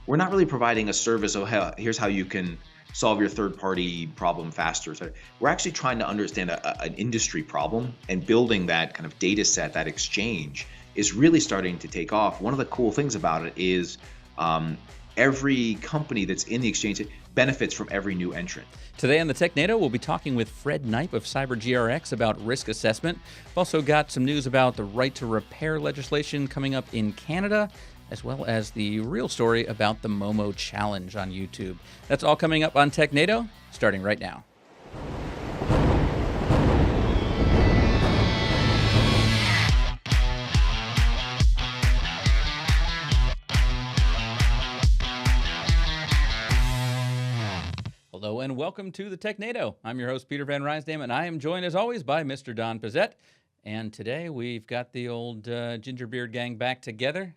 we're not really providing a service of here's how you can solve your third-party problem faster. So we're actually trying to understand an industry problem, and building that kind of data set, that exchange, is really starting to take off. One of the cool things about it is every company that's in the exchange benefits from every new entrant. Today on the Technado, we'll be talking with Fred Kneip of CyberGRX about risk assessment. We've also got some news about the right to repair legislation coming up in Canada, as well as the real story about the Momo challenge on YouTube. That's all coming up on Technado, starting right now. Hello and welcome to the Technado. I'm your host, Peter Van Rysdam, and I am joined as always by Mr. Don Pizzette. And today we've got the old Gingerbeard gang back together.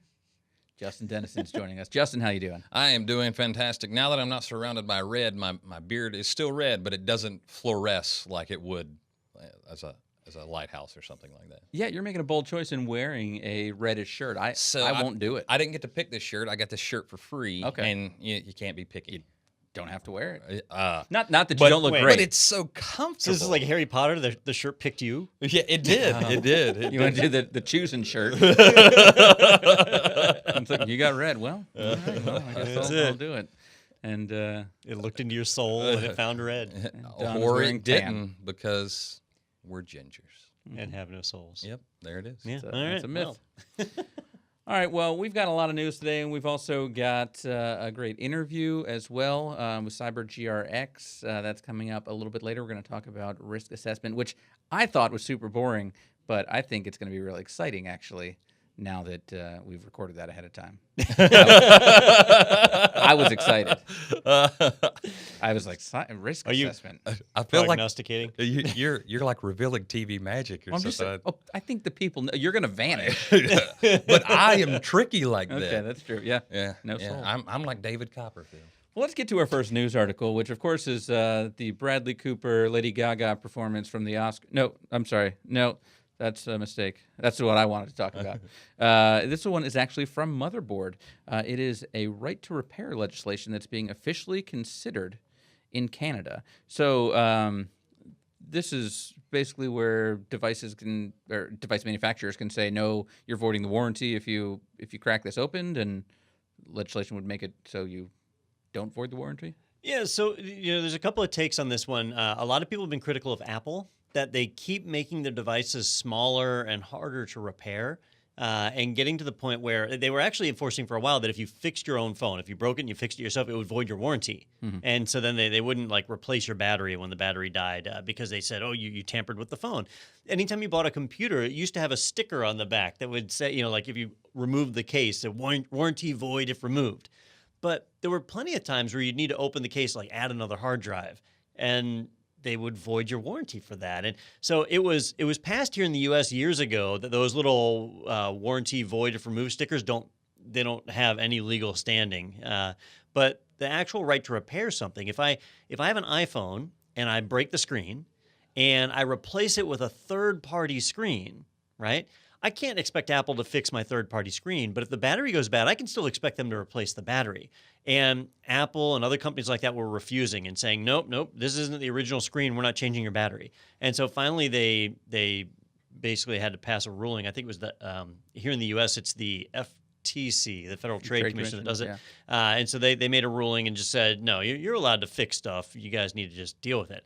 Justin Dennison's joining us. Justin, how you doing? I am doing fantastic. Now that I'm not surrounded by red, my beard is still red, but it doesn't fluoresce like it would as a lighthouse or something like that. Yeah, you're making a bold choice in wearing a reddish shirt. I won't do it. I didn't get to pick this shirt. I got this shirt for free. Okay. And you can't be picky. You don't have to wear it. Not that you don't look great. But it's so comfortable. So this is like Harry Potter, the shirt picked you? Yeah, it did. It did. You want to do the choosing shirt. I'm thinking, you got red. Well, all right, well I guess I'll do it. And it looked into your soul and it found red. Or it didn't because we're gingers. And have no souls. Yep, there it is. Yeah, It's a myth. Well. All right, well, we've got a lot of news today, and we've also got a great interview as well with CyberGRX. That's coming up a little bit later. We're going to talk about risk assessment, which I thought was super boring, but I think it's going to be really exciting, actually, now that we've recorded that ahead of time. I was excited. I was like, risk assessment. I feel like prognosticating. You're like revealing TV magic or something. I think the people know. You're going to vanish. But I am tricky like that. Okay, that's true. Yeah. Yeah. No soul. I'm like David Copperfield. Well, let's get to our first news article, which, of course, is the Bradley Cooper, Lady Gaga performance from the Oscar. No, I'm sorry. No, that's a mistake. That's what I wanted to talk about. This one is actually from Motherboard. It is a right to repair legislation that's being officially considered in Canada. So this is basically where device manufacturers can say, no, you're voiding the warranty if you crack this open, and legislation would make it so you don't void the warranty? Yeah, so there's a couple of takes on this one. A lot of people have been critical of Apple, that they keep making their devices smaller and harder to repair, and getting to the point where they were actually enforcing for a while that if you fixed your own phone, if you broke it and you fixed it yourself, it would void your warranty. Mm-hmm. And so then they wouldn't like replace your battery when the battery died because they said, oh, you tampered with the phone. Anytime you bought a computer, it used to have a sticker on the back that would say, like if you removed the case, warranty void if removed. But there were plenty of times where you'd need to open the case, like add another hard drive, and they would void your warranty for that. And so it was passed here in the U.S. years ago that those little warranty void if removed stickers don't have any legal standing. But the actual right to repair something, if I have an iPhone and I break the screen and I replace it with a third-party screen, right? I can't expect Apple to fix my third-party screen, but if the battery goes bad, I can still expect them to replace the battery. And Apple and other companies like that were refusing and saying, nope, this isn't the original screen. We're not changing your battery. And so finally they basically had to pass a ruling. I think it was here in the U.S., it's the FTC, the Federal Trade Commission that does it. Yeah. And so they made a ruling and just said, no, you're allowed to fix stuff. You guys need to just deal with it.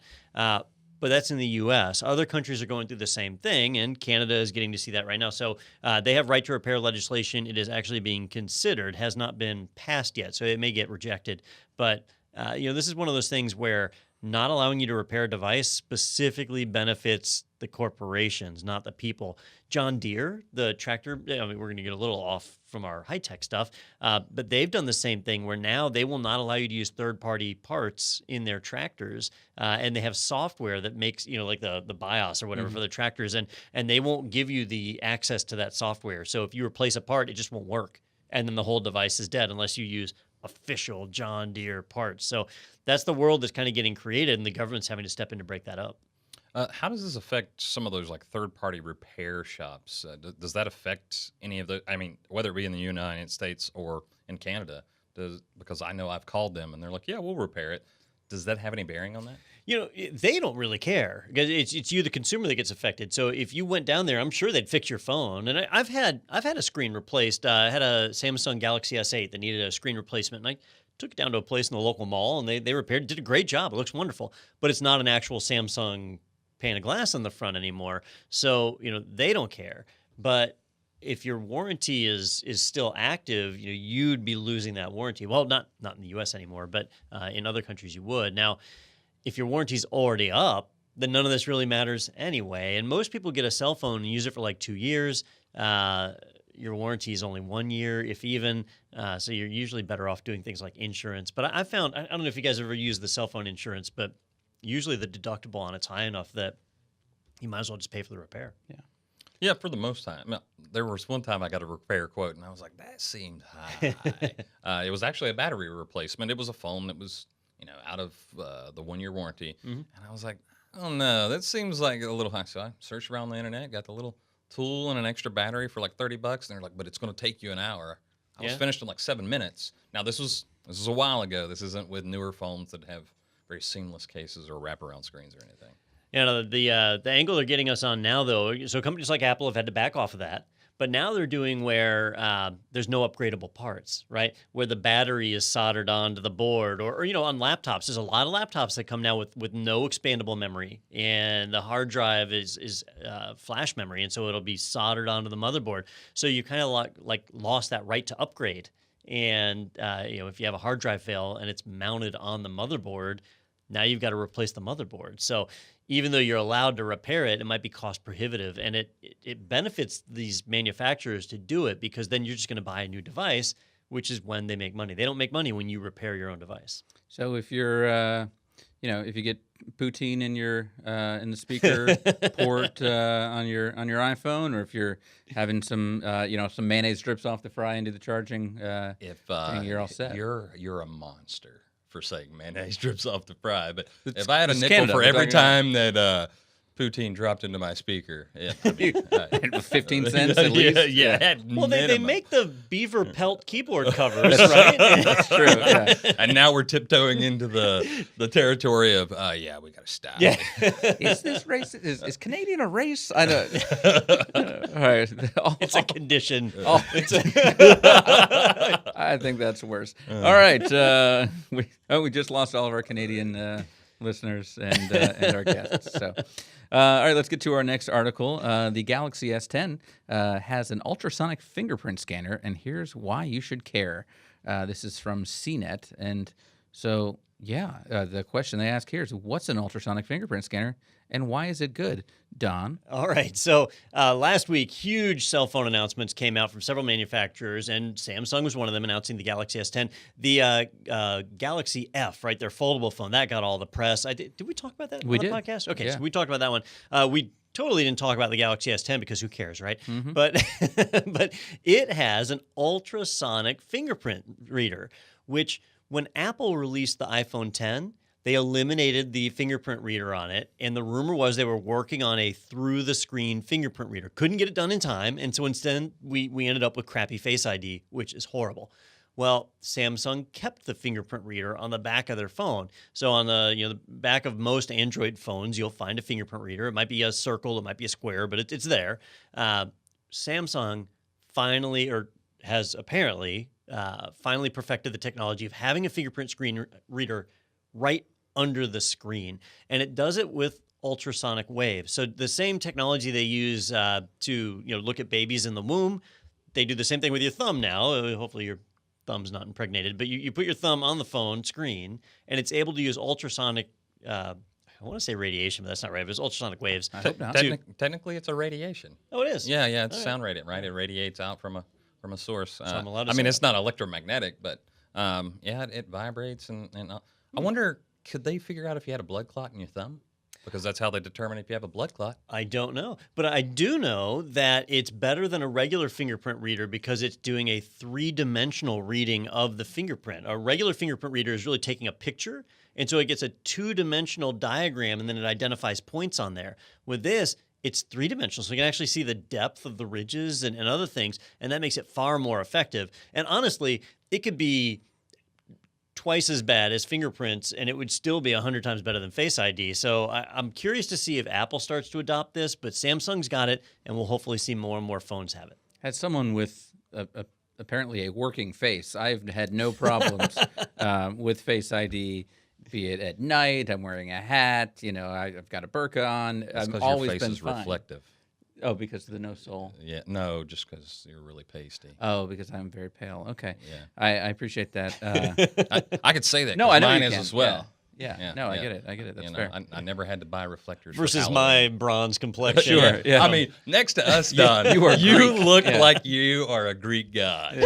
But that's in the U.S. Other countries are going through the same thing, and Canada is getting to see that right now. So they have right to repair legislation. It is actually being considered, has not been passed yet, so it may get rejected. But this is one of those things where not allowing you to repair a device specifically benefits the corporations, not the people. John Deere, the tractor, we're going to get a little off from our high-tech stuff, but they've done the same thing where now they will not allow you to use third-party parts in their tractors, and they have software that makes, like the BIOS or whatever for the tractors, and they won't give you the access to that software. So if you replace a part, it just won't work, and then the whole device is dead unless you use official John Deere parts. So that's the world that's kind of getting created, and the government's having to step in to break that up. How does this affect some of those like third-party repair shops? Does that affect any of the? I mean, whether it be in the United States or in Canada, Because I know I've called them and they're like, yeah, we'll repair it. Does that have any bearing on that? They don't really care because it's you, the consumer, that gets affected. So if you went down there, I'm sure they'd fix your phone. And I've had a screen replaced. I had a Samsung Galaxy S8 that needed a screen replacement, and I took it down to a place in the local mall, and they repaired it, did a great job. It looks wonderful, but it's not an actual Samsung pane of glass on the front anymore. So they don't care. But if your warranty is still active, you'd be losing that warranty. Well, not in the U.S. anymore, but in other countries you would. Now, if your warranty's already up, then none of this really matters anyway. And most people get a cell phone and use it for like 2 years. Your warranty is only 1 year, if even. So you're usually better off doing things like insurance. But I found, I don't know if you guys ever use the cell phone insurance, but usually the deductible on it's high enough that you might as well just pay for the repair. Yeah. Yeah, for the most time. Now, there was one time I got a repair quote, and I was like, that seemed high. It was actually a battery replacement. It was a phone that was, out of the 1 year warranty. Mm-hmm. And I was like, oh, no, that seems like a little high. So I searched around the internet, got the little tool and an extra battery for like $30. And they're like, but it's going to take you an hour. I was finished in like 7 minutes. Now, this was a while ago. This isn't with newer phones that have very seamless cases or wraparound screens or anything. The angle they're getting us on now, though, so companies like Apple have had to back off of that. But now they're doing where there's no upgradable parts, right? Where the battery is soldered onto the board, or on laptops. There's a lot of laptops that come now with no expandable memory, and the hard drive is flash memory, and so it'll be soldered onto the motherboard. So you kind of like lost that right to upgrade. And if you have a hard drive fail and it's mounted on the motherboard, now you've got to replace the motherboard. So even though you're allowed to repair it, it might be cost prohibitive, and it benefits these manufacturers to do it because then you're just going to buy a new device, which is when they make money. They don't make money when you repair your own device. So if you're, if you get poutine in your in the speaker port on your iPhone, or if you're having some some mayonnaise drips off the fry into the charging, thing, you're all set. You're a monster for saying mayonnaise drips off the fry, but if I had a nickel Canada, for every time that poutine dropped into my speaker, 15 cents at least. Yeah. Well, they make the beaver pelt keyboard covers, right? That's true. Yeah. And now we're tiptoeing into the territory of, we got to stop. Yeah. Is this race? Is Canadian a race? I don't. All right. It's a condition. I think that's worse. All right. We just lost all of our Canadian listeners and our guests. So, all right, let's get to our next article. The Galaxy S10 has an ultrasonic fingerprint scanner, and here's why you should care. This is from CNET, and so the question they ask here is, what's an ultrasonic fingerprint scanner, and why is it good? Don? All right. So last week, huge cell phone announcements came out from several manufacturers, and Samsung was one of them, announcing the Galaxy S10. The Galaxy F, right, their foldable phone, that got all the press. Did we talk about that on the podcast? Okay, so we talked about that one. We totally didn't talk about the Galaxy S10 because who cares, right? Mm-hmm. But it has an ultrasonic fingerprint reader, which when Apple released the iPhone 10, they eliminated the fingerprint reader on it, and the rumor was they were working on a through-the-screen fingerprint reader. Couldn't get it done in time, and so instead we ended up with crappy Face ID, which is horrible. Well, Samsung kept the fingerprint reader on the back of their phone. So on the back of most Android phones, you'll find a fingerprint reader. It might be a circle, it might be a square, but it's there. Samsung has apparently finally perfected the technology of having a fingerprint screen reader right under the screen, and it does it with ultrasonic waves. So the same technology they use to look at babies in the womb, they do the same thing with your thumb now. Hopefully your thumb's not impregnated, but you put your thumb on the phone screen, and it's able to use ultrasonic. I want to say radiation, but that's not right. But it's ultrasonic waves. I hope not. Technically, it's a radiation. Oh, it is. Yeah, it's sound radiant, right? It radiates out from a source. So I'm allowed to say it's not electromagnetic, but it vibrates and I wonder, could they figure out if you had a blood clot in your thumb? Because that's how they determine if you have a blood clot. I don't know. But I do know that it's better than a regular fingerprint reader because it's doing a three-dimensional reading of the fingerprint. A regular fingerprint reader is really taking a picture, and so it gets a two-dimensional diagram, and then it identifies points on there. With this, it's three-dimensional, so you can actually see the depth of the ridges and other things, and that makes it far more effective. And honestly, it could be twice as bad as fingerprints, and it would still be 100 times better than Face ID. So I'm curious to see if Apple starts to adopt this, but Samsung's got it, and we'll hopefully see more and more phones have it. As someone with apparently a working face, I've had no problems with Face ID. Be it at night, I'm wearing a hat. I've got a burqa on. That's I've 'cause always your face been is fine. reflective. Oh, because of the no soul. Yeah, no, just because you're really pasty. Oh, because I'm very pale. Okay, Yeah. I appreciate that. I could say that. No, 'cause I know mine you is can. as well. Yeah. No, I get it. That's fair. I never had to buy reflectors. for Versus my Halloween. bronze complexion. Sure. Yeah. I mean, next to us, Don, you are you Greek. look Yeah. like you are a Greek god.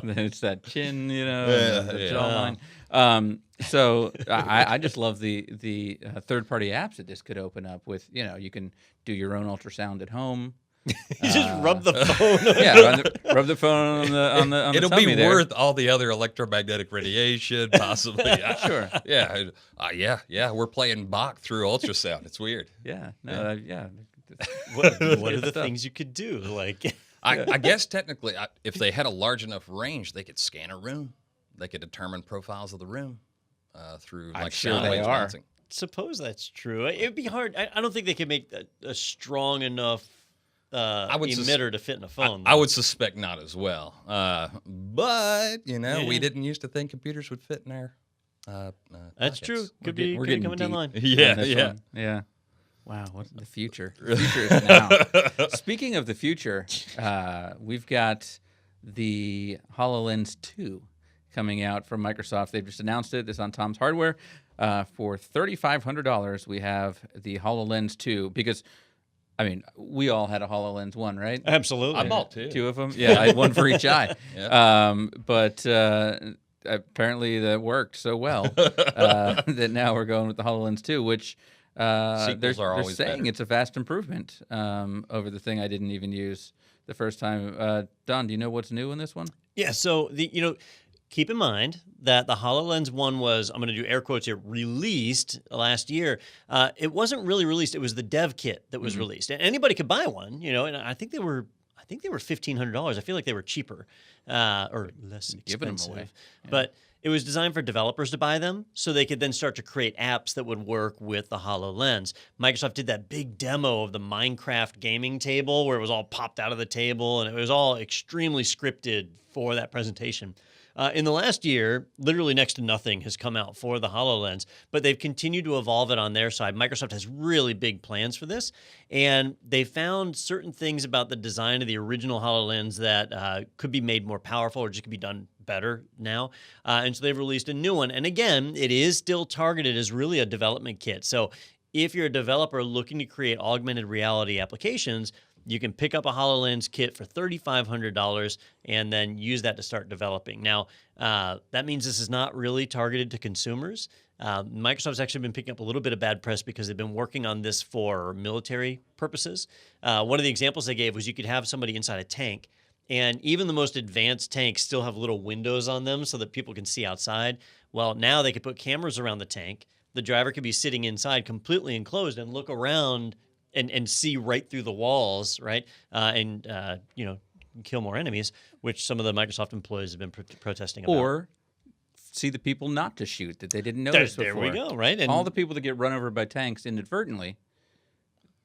Then it's that chin, Yeah, the yeah. jawline. So I just love the third-party apps that this could open up with. You can do your own ultrasound at home. You just rub the phone. Yeah, rub the phone on the It'll tummy be there. worth all the other electromagnetic radiation, possibly. Sure. Yeah. We're playing Bach through ultrasound. It's weird. Yeah. Yeah. What are Good the stuff. things you could do? Like, I guess technically, if they had a large enough range, they could scan a room. They could determine profiles of the room through I'm like sure sound they waves are. bouncing. suppose that's true. It'd be hard. I don't think they could make a strong enough emitter to fit in a phone. I would suspect not as well. But Yeah. we didn't used to think computers would fit in our. That's pockets. true. We're Could be getting coming down the line. Yeah, on this yeah. one. Yeah. Wow, what's the future? The future is now. Speaking of the future, we've got the HoloLens 2 coming out from Microsoft. They've just announced it. This is on Tom's Hardware. For $3,500, we have the HoloLens 2 because, I mean, we all had a HoloLens 1, right? Absolutely. I bought two. Two of them? Yeah, I had one for each eye. Yep. But apparently that worked so well that now we're going with the HoloLens 2, which Sequels are they're always saying better. it's a vast improvement over the thing I didn't even use the first time. Don, do you know what's new in this one? Yeah. So keep in mind that the HoloLens 1 was, I'm going to do air quotes here, released last year. It wasn't really released. It was the dev kit that was released. And anybody could buy one, and I think they were $1,500. I feel like they were cheaper or less Giving 'em expensive. away. Yeah. But it was designed for developers to buy them so they could then start to create apps that would work with the HoloLens. Microsoft did that big demo of the Minecraft gaming table where it was all popped out of the table, and it was all extremely scripted for that presentation. In the last year, literally next to nothing has come out for the HoloLens, but they've continued to evolve it on their side. Microsoft has really big plans for this, and they found certain things about the design of the original HoloLens that could be made more powerful or just could be done better now. And so they've released a new one. And again, it is still targeted as really a development kit. So if you're a developer looking to create augmented reality applications, you can pick up a HoloLens kit for $3,500 and then use that to start developing. Now, that means this is not really targeted to consumers. Microsoft's actually been picking up a little bit of bad press because they've been working on this for military purposes. One of the examples they gave was you could have somebody inside a tank, and even the most advanced tanks still have little windows on them so that people can see outside. Well, now they could put cameras around the tank. The driver could be sitting inside completely enclosed and look around and see right through the walls, right? And kill more enemies, which some of the Microsoft employees have been protesting about. Or see the people not to shoot that they didn't notice there before. we go, right? And all the people that get run over by tanks inadvertently,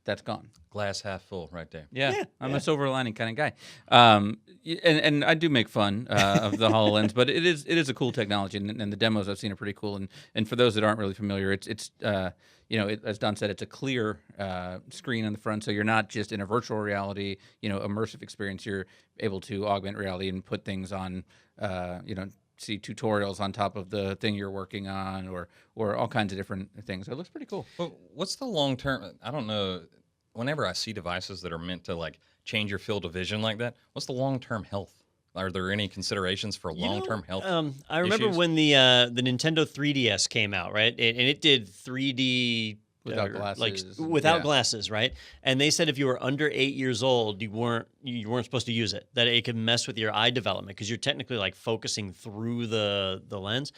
that's gone. Glass half full, right there. Yeah, I'm a silver lining kind of guy, and I do make fun of the HoloLens, but it is a cool technology, and the demos I've seen are pretty cool. And for those that aren't really familiar, it's as Don said, it's a clear screen on the front, so you're not just in a virtual reality, immersive experience. You're able to augment reality and put things on, see tutorials on top of the thing you're working on, or all kinds of different things. It looks pretty cool. Well, what's the long term? I don't know. Whenever I see devices that are meant to like change your field of vision like that, what's the long term health? Are there any considerations for long term health? I remember issues? when the Nintendo 3DS came out, right? And it did 3D Without glasses. without glasses, right? And they said if you were under 8 years old, you weren't supposed to use it. That it could mess with your eye development because you're technically like focusing through the lens.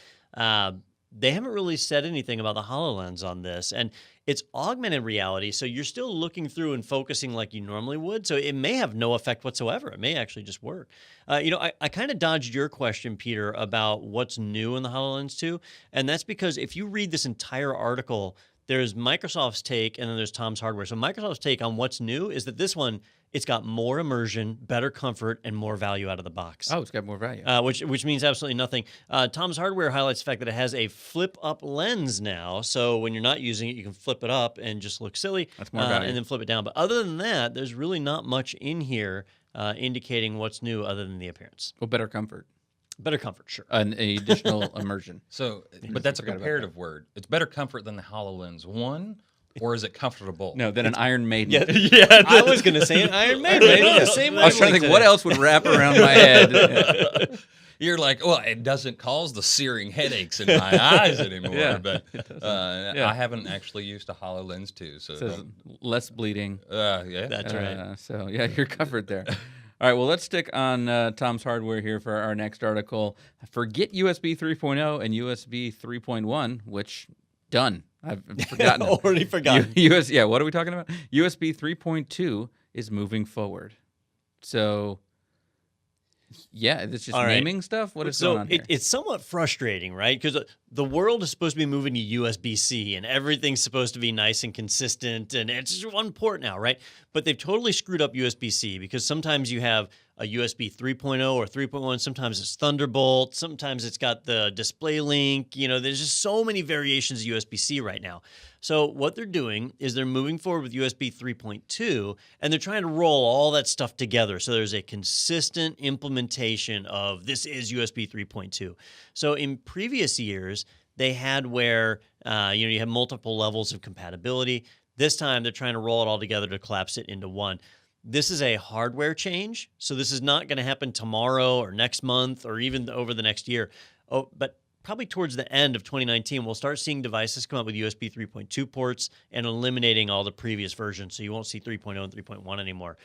they haven't really said anything about the HoloLens on this. And it's augmented reality, so you're still looking through and focusing like you normally would. So it may have no effect whatsoever. It may actually just work. I kind of dodged your question, Peter, about what's new in the HoloLens 2. And that's because if you read this entire article, there's Microsoft's take and then there's Tom's Hardware. So Microsoft's take on what's new is that this one, it's got more immersion, better comfort, and more value out of the box. Oh, it's got more value. Which means absolutely nothing. Tom's Hardware highlights the fact that it has a flip-up lens now. So when you're not using it, you can flip it up and just look silly. That's more value. And then flip it down. But other than that, there's really not much in here indicating what's new other than the appearance. Well, better comfort. Better comfort, sure. An additional immersion. So, but that's a comparative word. It's better comfort than the HoloLens 1, or is it comfortable? No, than an Iron Maiden. Yeah, I was going to say an Iron Maiden. Yeah. Same I was trying to think what else would wrap around my head. You're like, well, it doesn't cause the searing headaches in my eyes anymore. Yeah, But I haven't actually used a HoloLens 2. So Says less bleeding. yeah. That's right. So, yeah, you're covered there. All right, well, let's stick on Tom's Hardware here for our next article. Forget USB 3.0 and USB 3.1, which, done. I've forgotten. Already forgotten. What are we talking about? USB 3.2 is moving forward. So, yeah, it's just naming stuff? What is going on here? It's somewhat frustrating, right? Because the world is supposed to be moving to USB-C, and everything's supposed to be nice and consistent, and it's just one port now, right? But they've totally screwed up USB-C, because sometimes you have a USB 3.0 or 3.1, sometimes it's Thunderbolt, sometimes it's got the display link. There's just so many variations of USB-C right now. So what they're doing is they're moving forward with USB 3.2, and they're trying to roll all that stuff together. So there's a consistent implementation of this is USB 3.2. So in previous years, they had where you have multiple levels of compatibility. This time, they're trying to roll it all together to collapse it into one. This is a hardware change, so this is not going to happen tomorrow or next month or even over the next year. But probably towards the end of 2019, we'll start seeing devices come out with USB 3.2 ports and eliminating all the previous versions, so you won't see 3.0 and 3.1 anymore.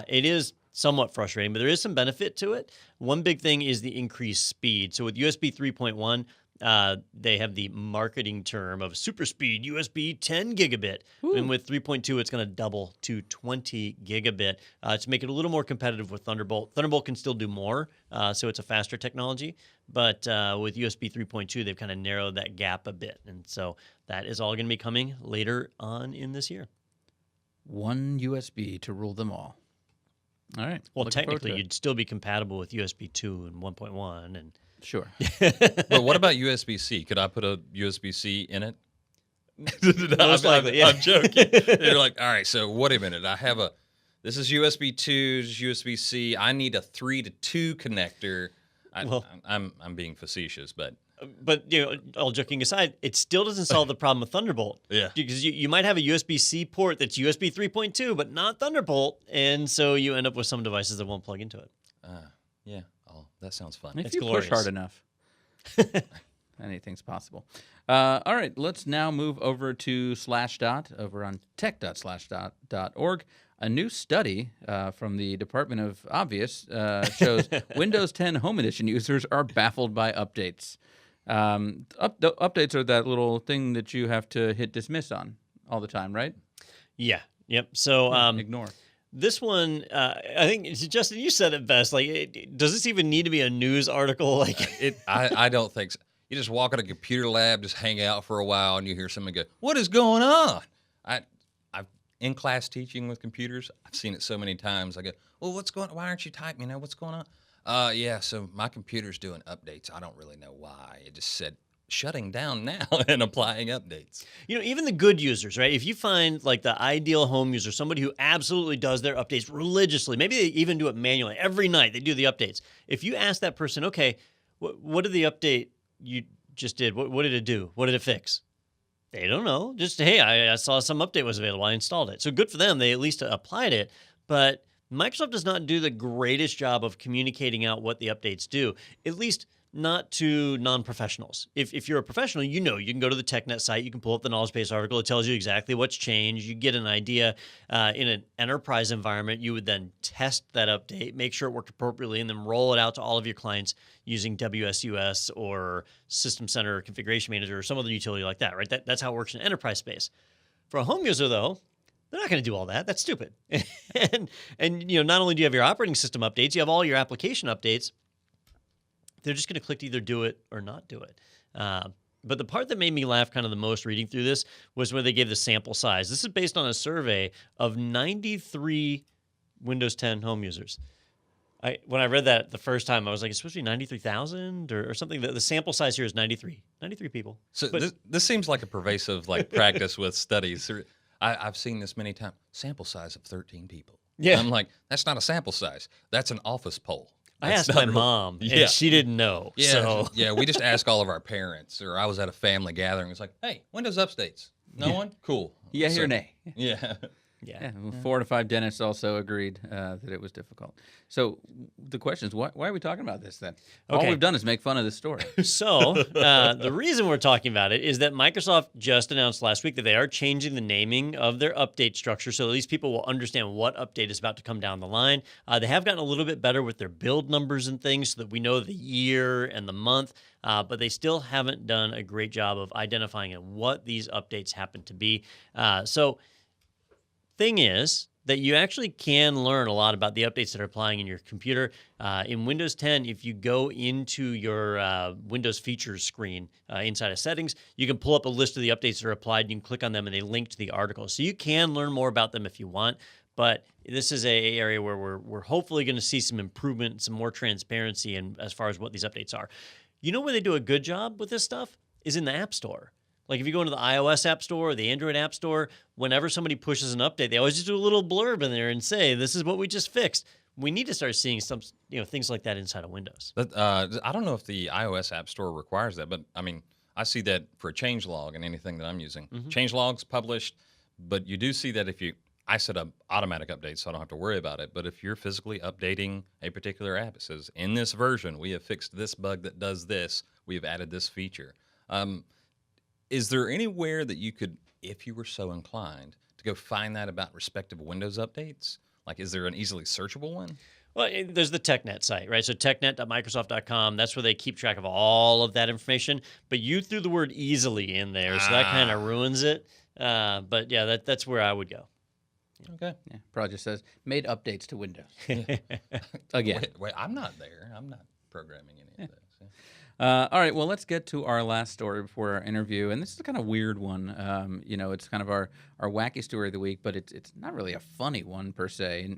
It is somewhat frustrating, but there is some benefit to it. One big thing is the increased speed. So with USB 3.1, they have the marketing term of super speed USB 10 gigabit. Ooh. And with 3.2, it's going to double to 20 gigabit to make it a little more competitive with Thunderbolt. Thunderbolt can still do more, so it's a faster technology. But with USB 3.2, they've kind of narrowed that gap a bit. And so that is all going to be coming later on in this year. One USB to rule them all. All right. Well, technically, you'd still be compatible with USB 2 and 1.1 and... Sure. But what about USB-C? Could I put a USB-C in it? Most likely, yeah. I'm joking. They're like, all right, so wait a minute. This is USB 2's USB-C. I need a 3 to 2 connector. I'm being facetious, but all joking aside, it still doesn't solve the problem with Thunderbolt. Yeah. Because you might have a USB-C port that's USB 3.2, but not Thunderbolt, and so you end up with some devices that won't plug into it. Yeah. Oh, that sounds fun. If you push hard enough, anything's possible. All right, let's now move over to Slashdot over on tech.slashdot.org. A new study from the Department of Obvious shows Windows 10 Home Edition users are baffled by updates. Updates are that little thing that you have to hit dismiss on all the time, right? Yeah. Yep. So ignore. This one, I think, Justin, you said it best. Does this even need to be a news article? I don't think so. You just walk in a computer lab, just hang out for a while, and you hear someone go, "What is going on?" I've in class teaching with computers. I've seen it so many times. I go, "Well, what's going on? Why aren't you typing? What's going on?" Yeah, so my computer's doing updates. I don't really know why. It just said shutting down now and applying updates. Even the good users, right? If you find the ideal home user, somebody who absolutely does their updates religiously, maybe they even do it manually every night, they do the updates. If you ask that person, okay, what did the update you just did? What did it do? What did it fix? They don't know. Just, hey, I saw some update was available. I installed it. So good for them. They at least applied it. But Microsoft does not do the greatest job of communicating out what the updates do. At least not to non-professionals. If you're a professional, you know you can go to the TechNet site, you can pull up the knowledge base article, it tells you exactly what's changed, you get an idea. In an enterprise environment, you would then test that update, make sure it worked appropriately, and then roll it out to all of your clients using WSUS or System Center Configuration Manager or some other utility like that, right? That's how it works in enterprise space. For a home user, though, they're not going to do all that. That's stupid. and not only do you have your operating system updates, you have all your application updates. They're just going to click to either do it or not do it. But the part that made me laugh kind of the most reading through this was when they gave the sample size. This is based on a survey of 93 Windows 10 home users. When I read that the first time, I was like, it's supposed to be 93,000 or something. The sample size here is 93 people. So this seems like a pervasive practice with studies. I've seen this many times. Sample size of 13 people. Yeah. And I'm like, that's not a sample size. That's an office poll. I asked my mom, and she didn't know. Yeah, so. yeah, we just ask all of our parents. Or I was at a family gathering. It's like, hey, Windows updates. No one? Cool. Yes or nay? Yeah. Yeah, 4 to 5 dentists also agreed that it was difficult. So the question is, why are we talking about this then? All we've done is make fun of this story. So the reason we're talking about it is that Microsoft just announced last week that they are changing the naming of their update structure, so at least people will understand what update is about to come down the line. They have gotten a little bit better with their build numbers and things so that we know the year and the month, but they still haven't done a great job of identifying what these updates happen to be. Thing is that you actually can learn a lot about the updates that are applying in your computer. In Windows 10, if you go into your Windows features screen inside of settings, you can pull up a list of the updates that are applied. You can click on them and they link to the article. So you can learn more about them if you want, but this is an area where we're hopefully going to see some improvement, some more transparency as far as what these updates are. You know where they do a good job with this stuff? Is in the App Store. Like if you go into the iOS App Store or the Android App Store, whenever somebody pushes an update, they always just do a little blurb in there and say, this is what we just fixed. We need to start seeing some things like that inside of Windows. I don't know if the iOS App Store requires that, but I mean, I see that for a changelog and anything that I'm using. Mm-hmm. Changelog's published, but you do see that I set up automatic updates, so I don't have to worry about it. But if you're physically updating a particular app, it says, in this version, we have fixed this bug that does this. We have added this feature. Is there anywhere that you could, if you were so inclined, to go find that about respective Windows updates? Like, is there an easily searchable one? Well, there's the TechNet site, right? So technet.microsoft.com, that's where they keep track of all of that information. But you threw the word easily in there, so that kind of ruins it. But yeah, that's where I would go. Okay. Yeah, Project says, made updates to Windows. Again. Wait, I'm not there. I'm not programming any of this. Yeah. All right, well, let's get to our last story before our interview, and this is a kind of weird one. It's kind of our wacky story of the week, but it's not really a funny one per se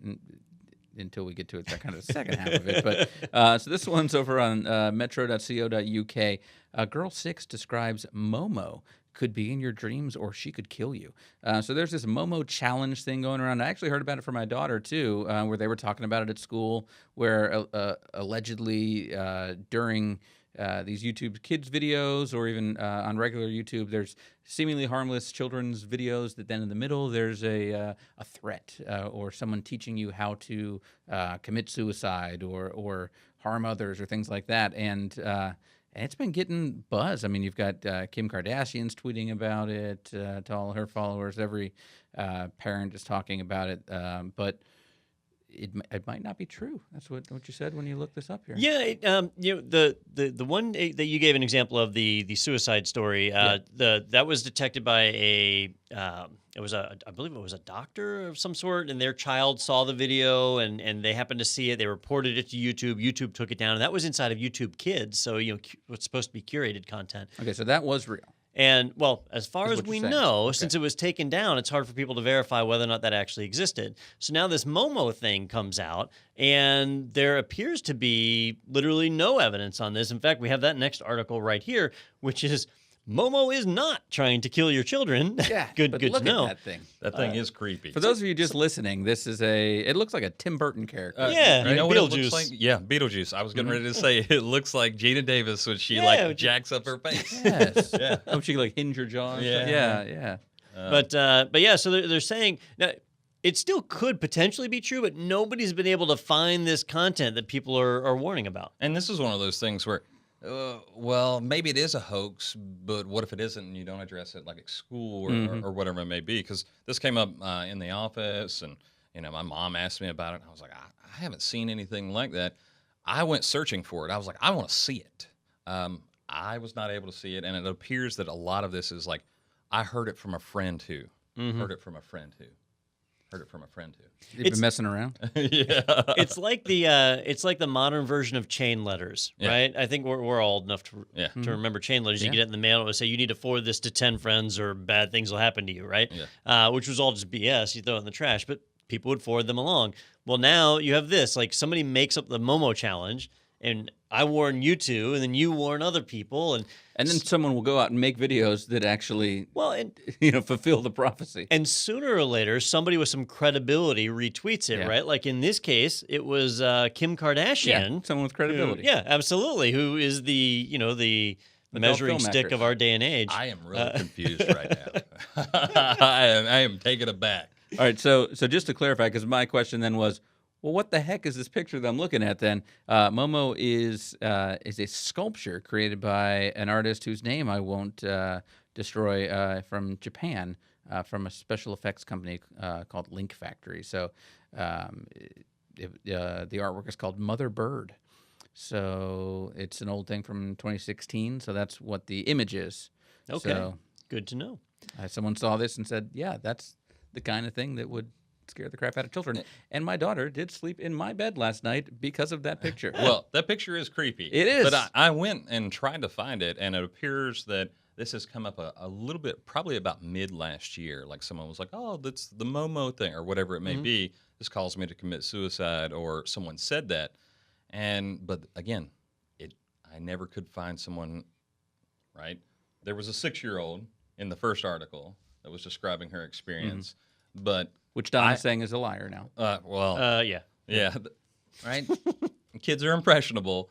until we get to that kind of the second half of it. But so this one's over on metro.co.uk. Girl 6 describes Momo could be in your dreams or she could kill you. So there's this Momo challenge thing going around. I actually heard about it from my daughter, too, where they were talking about it at school, where allegedly during these YouTube kids videos or even on regular YouTube, there's seemingly harmless children's videos that then in the middle there's a threat or someone teaching you how to commit suicide or harm others or things like that. And it's been getting buzz. I mean, you've got Kim Kardashian's tweeting about it to all her followers. Every parent is talking about it. But it might not be true. That's what you said when you looked this up here. Yeah, the one that you gave an example of the suicide story. That was detected by I believe it was a doctor of some sort, and their child saw the video and they happened to see it. They reported it to YouTube. YouTube took it down, and that was inside of YouTube Kids. So what's supposed to be curated content. Okay, so that was real. And, well, as far as we know, since it was taken down, it's hard for people to verify whether or not that actually existed. So now this Momo thing comes out, and there appears to be literally no evidence on this. In fact, we have that next article right here, which is Momo is not trying to kill your children. Yeah, good look to know. At that thing. That thing is creepy. For those of you just listening, this is it looks like a Tim Burton character. Yeah, you know what Beetlejuice. it looks like? Yeah, Beetlejuice. I was getting ready to say it looks like Gina Davis when she jacks up her face. Yes. Yeah. Oh, she like hinge her jaw. Yeah. But yeah, so they're saying now it still could potentially be true, but nobody's been able to find this content that people are warning about. And this is one of those things where Well, maybe it is a hoax, but what if it isn't and you don't address it like at school or whatever it may be? Because this came up in the office, and my mom asked me about it. And I was like, I haven't seen anything like that. I went searching for it. I was like, I want to see it. I was not able to see it, and it appears that a lot of this is like, I heard it from a friend who heard it from a friend who heard it from a friend who. You've been messing around. Yeah, It's like the modern version of chain letters, right? I think we're old enough to remember chain letters. You get it in the mail, it would say you need to forward this to 10 friends or bad things will happen to you, right? Which was all just BS. You throw it in the trash, but people would forward them along. Well, now you have this, like somebody makes up the Momo challenge, and I warn you two, and then you warn other people, and then someone will go out and make videos that actually, fulfill the prophecy. And sooner or later, somebody with some credibility retweets it, right? Like in this case, it was Kim Kardashian, someone with credibility. Absolutely, who is the measuring stick of our day and age. I am really confused right now. I am taken aback. All right, so just to clarify, because my question then was, well, what the heck is this picture that I'm looking at then? Momo is a sculpture created by an artist whose name I won't destroy, from Japan, from a special effects company called Link Factory. So the artwork is called Mother Bird. So it's an old thing from 2016. So that's what the image is. Okay, so, good to know. Someone saw this and said, yeah, that's the kind of thing that would scare the crap out of children. And my daughter did sleep in my bed last night because of that picture. Well, that picture is creepy. It is. But I went and tried to find it, and it appears that this has come up a little bit, probably about mid last year. Like someone was like, oh, that's the Momo thing, or whatever it may be. This calls me to commit suicide, or someone said that. But again, I never could find someone, right? There was a 6-year-old in the first article that was describing her experience, but which Don is saying is a liar now. Yeah, right. Kids are impressionable.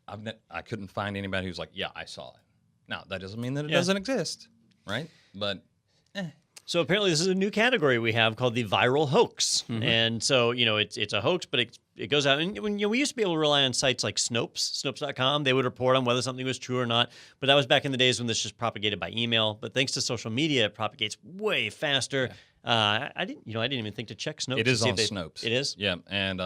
I couldn't find anybody who's like, yeah, I saw it. Now that doesn't mean that it doesn't exist, right? But So apparently this is a new category we have called the viral hoax. And so, it's a hoax, but it goes out. And we used to be able to rely on sites like Snopes.com. They would report on whether something was true or not. But that was back in the days when this was propagated by email. But thanks to social media, it propagates way faster. I didn't even think to check Snopes. It is on Snopes. It is? Yeah. And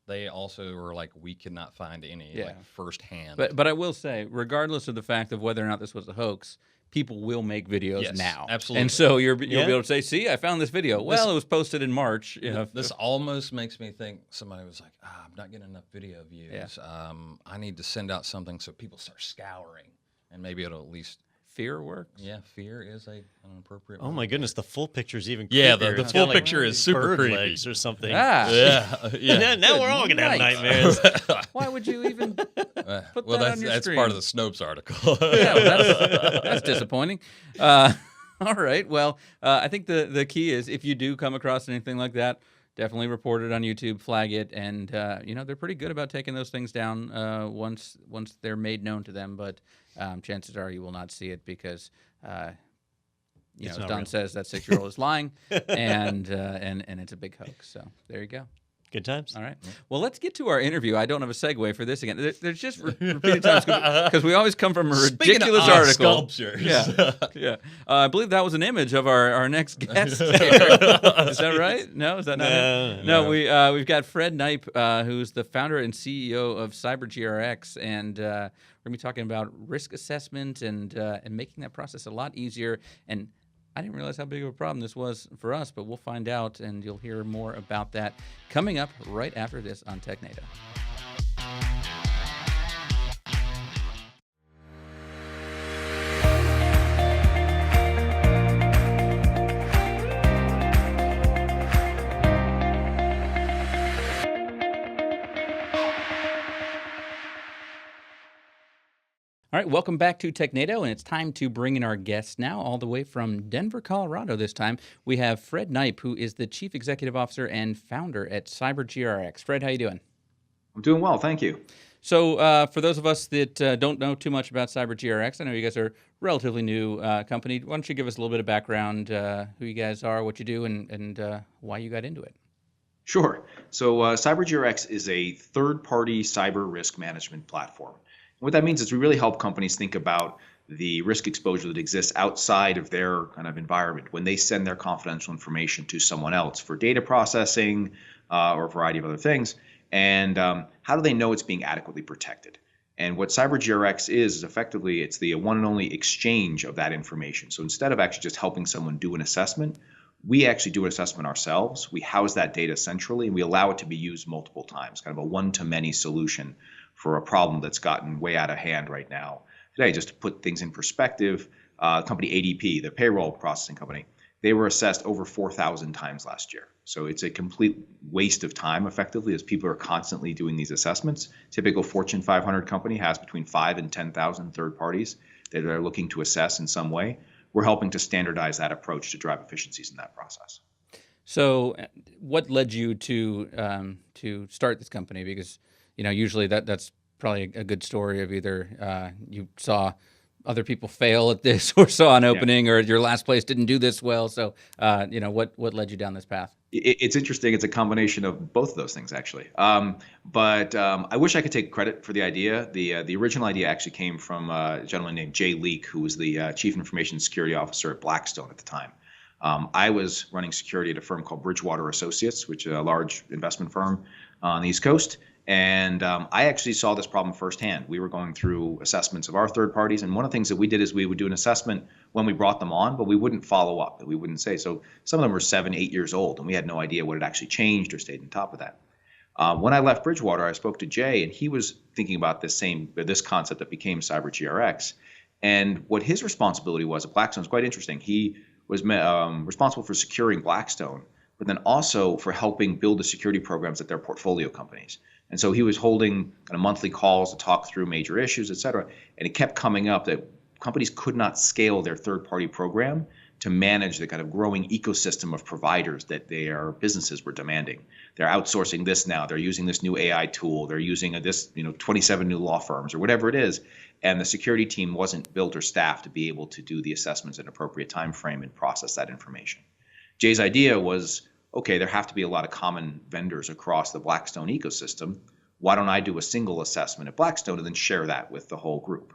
they also were like, we could not find any like firsthand. But I will say, regardless of the fact of whether or not this was a hoax, people will make videos now. Absolutely. And so you'll be able to say, see, I found this video. Well, it was posted in March. This almost makes me think somebody was like, I'm not getting enough video views. I need to send out something so people start scouring, and maybe it'll at least... Fear works? Yeah, fear is an appropriate Oh word. my goodness, the full picture is even creepier. Yeah, the It's full got, like, picture is super bird creepy. legs or something. Yeah. Now we're all going to have nightmares. Why would you even put that on your that's screen? part of the Snopes article. That's disappointing. All right. Well, I think the key is if you do come across anything like that, definitely report it on YouTube, flag it, and they're pretty good about taking those things down once they're made known to them. But chances are you will not see it because, as Don says, that 6-year-old is lying, and it's a big hoax. So there you go. Good times. All right. Well, let's get to our interview. I don't have a segue for this again. There's just repeated times because we always come from a ridiculous article. Sculptures. Yeah. I believe that was an image of our next guest. Is that right? No, is that not it? No. We've got Fred Kneip, who's the founder and CEO of CyberGRX, and we're going to be talking about risk assessment and making that process a lot easier. And I didn't realize how big of a problem this was for us, but we'll find out, and you'll hear more about that coming up right after this on Technado. All right, welcome back to Technado, and it's time to bring in our guests now, all the way from Denver, Colorado this time. We have Fred Kneip, who is the Chief Executive Officer and founder at CyberGRX. Fred, how you doing? I'm doing well, thank you. So for those of us that don't know too much about CyberGRX, I know you guys are a relatively new company. Why don't you give us a little bit of background, who you guys are, what you do, and why you got into it? Sure. So CyberGRX is a third-party cyber risk management platform. What that means is we really help companies think about the risk exposure that exists outside of their kind of environment when they send their confidential information to someone else for data processing or a variety of other things. And how do they know it's being adequately protected? And what CyberGRX is effectively, it's the one and only exchange of that information. So instead of actually just helping someone do an assessment, we actually do an assessment ourselves. We house that data centrally, and we allow it to be used multiple times, kind of a one-to-many solution for a problem that's gotten way out of hand right now. Today, just to put things in perspective, company ADP, the payroll processing company, they were assessed over 4,000 times last year. So it's a complete waste of time, effectively, as people are constantly doing these assessments. Typical Fortune 500 company has between 5 and 10,000 third parties that are looking to assess in some way. We're helping to standardize that approach to drive efficiencies in that process. So, what led you to start this company? Because usually that's probably a good story of either you saw other people fail at this, or saw an opening, or your last place didn't do this well. So, what led you down this path? It's interesting. It's a combination of both of those things, actually. But I wish I could take credit for the idea. The original idea actually came from a gentleman named Jay Leak, who was the Chief Information Security Officer at Blackstone at the time. I was running security at a firm called Bridgewater Associates, which is a large investment firm on the East Coast. And I actually saw this problem firsthand. We were going through assessments of our third parties. And one of the things that we did is we would do an assessment when we brought them on, but we wouldn't follow up. We wouldn't say. So some of them were 7, 8 years old, and we had no idea what had actually changed or stayed on top of that. When I left Bridgewater, I spoke to Jay, and he was thinking about this concept that became CyberGRX. And what his responsibility was at Blackstone was quite interesting. He was responsible for securing Blackstone, but then also for helping build the security programs at their portfolio companies. And so he was holding kind of monthly calls to talk through major issues, et cetera. And it kept coming up that companies could not scale their third-party program to manage the kind of growing ecosystem of providers that their businesses were demanding. They're outsourcing this now. They're using this new AI tool. They're using 27 new law firms or whatever it is. And the security team wasn't built or staffed to be able to do the assessments in an appropriate time frame and process that information. Jay's idea was, okay, there have to be a lot of common vendors across the Blackstone ecosystem. Why don't I do a single assessment at Blackstone and then share that with the whole group?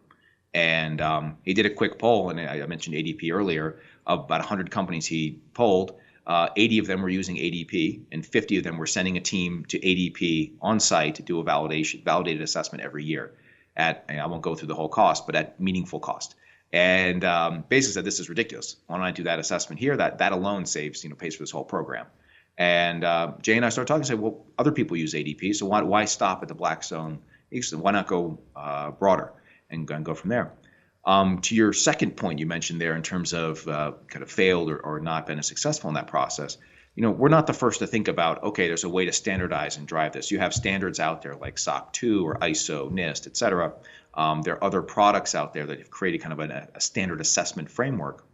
And he did a quick poll, and I mentioned ADP earlier, of about 100 companies he polled. 80 of them were using ADP, and 50 of them were sending a team to ADP on site to do a validated assessment every year at, I won't go through the whole cost, but at meaningful cost. And basically said, this is ridiculous. Why don't I do that assessment here? That alone saves, pays for this whole program. And Jay and I started talking and said, well, other people use ADP, so why stop at the Blackstone ecosystem? Why not go broader and go from there? To your second point you mentioned there in terms of kind of failed or not been as successful in that process, we're not the first to think about, okay, there's a way to standardize and drive this. You have standards out there like SOC 2 or ISO, NIST, et cetera. There are other products out there that have created kind of a standard assessment framework.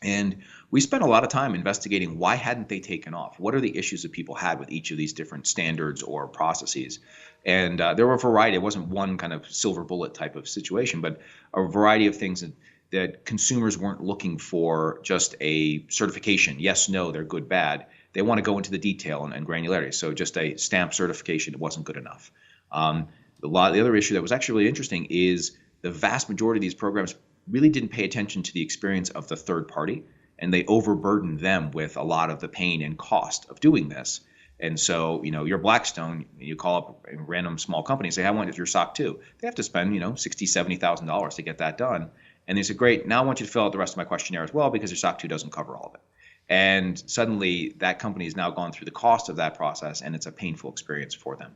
And we spent a lot of time investigating why hadn't they taken off? What are the issues that people had with each of these different standards or processes? And there were a variety. It wasn't one kind of silver bullet type of situation, but a variety of things that consumers weren't looking for just a certification. Yes, no, they're good, bad. They want to go into the detail and granularity. So just a stamp certification wasn't good enough. The other issue that was actually really interesting is the vast majority of these programs really didn't pay attention to the experience of the third party, and they overburdened them with a lot of the pain and cost of doing this. And so, you're Blackstone, you call up a random small company and say, I want your SOC 2. They have to spend, $60,000, $70,000 to get that done. And they say, great, now I want you to fill out the rest of my questionnaire as well because your SOC 2 doesn't cover all of it. And suddenly that company has now gone through the cost of that process, and it's a painful experience for them.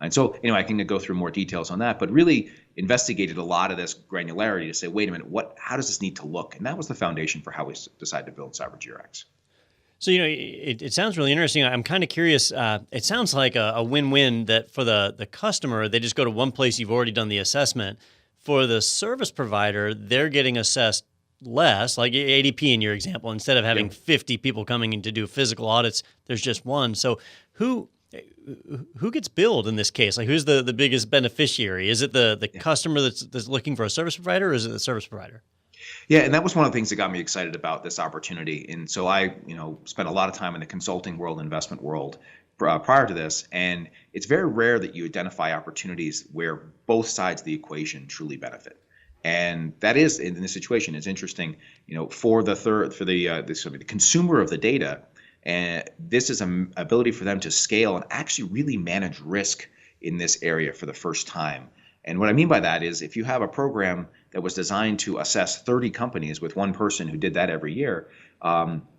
And so, I can go through more details on that, but really investigated a lot of this granularity to say, wait a minute, how does this need to look? And that was the foundation for how we decided to build CyberGRX. So, it sounds really interesting. I'm kind of curious. It sounds like a win-win that for the customer, they just go to one place, you've already done the assessment. For the service provider, they're getting assessed less, like ADP in your example. Instead of having 50 people coming in to do physical audits, there's just one. So who gets billed in this case? Like, who's the biggest beneficiary? Is it the customer that's looking for a service provider, or is it the service provider? Yeah, and that was one of the things that got me excited about this opportunity. And so I, spent a lot of time in the consulting world, investment world, prior to this, and it's very rare that you identify opportunities where both sides of the equation truly benefit. And that is in this situation. It's interesting, for the consumer of the data, and this is an ability for them to scale and actually really manage risk in this area for the first time. And what I mean by that is if you have a program that was designed to assess 30 companies with one person who did that every year,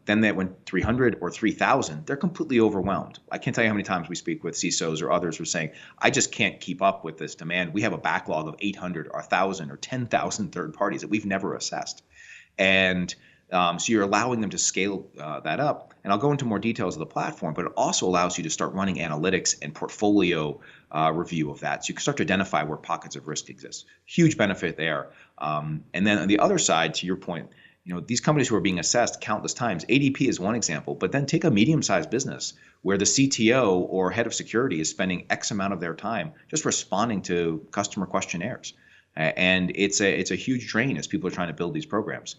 then that went 300 or 3,000, they're completely overwhelmed. I can't tell you how many times we speak with CISOs or others who are saying, I just can't keep up with this demand. We have a backlog of 800 or 1,000 or 10,000 third parties that we've never assessed. And so you're allowing them to scale that up. And I'll go into more details of the platform, but it also allows you to start running analytics and portfolio review of that. So you can start to identify where pockets of risk exist. Huge benefit there. And then on the other side, to your point, these companies who are being assessed countless times, ADP is one example, but then take a medium-sized business where the CTO or head of security is spending X amount of their time just responding to customer questionnaires. And it's a huge drain as people are trying to build these programs.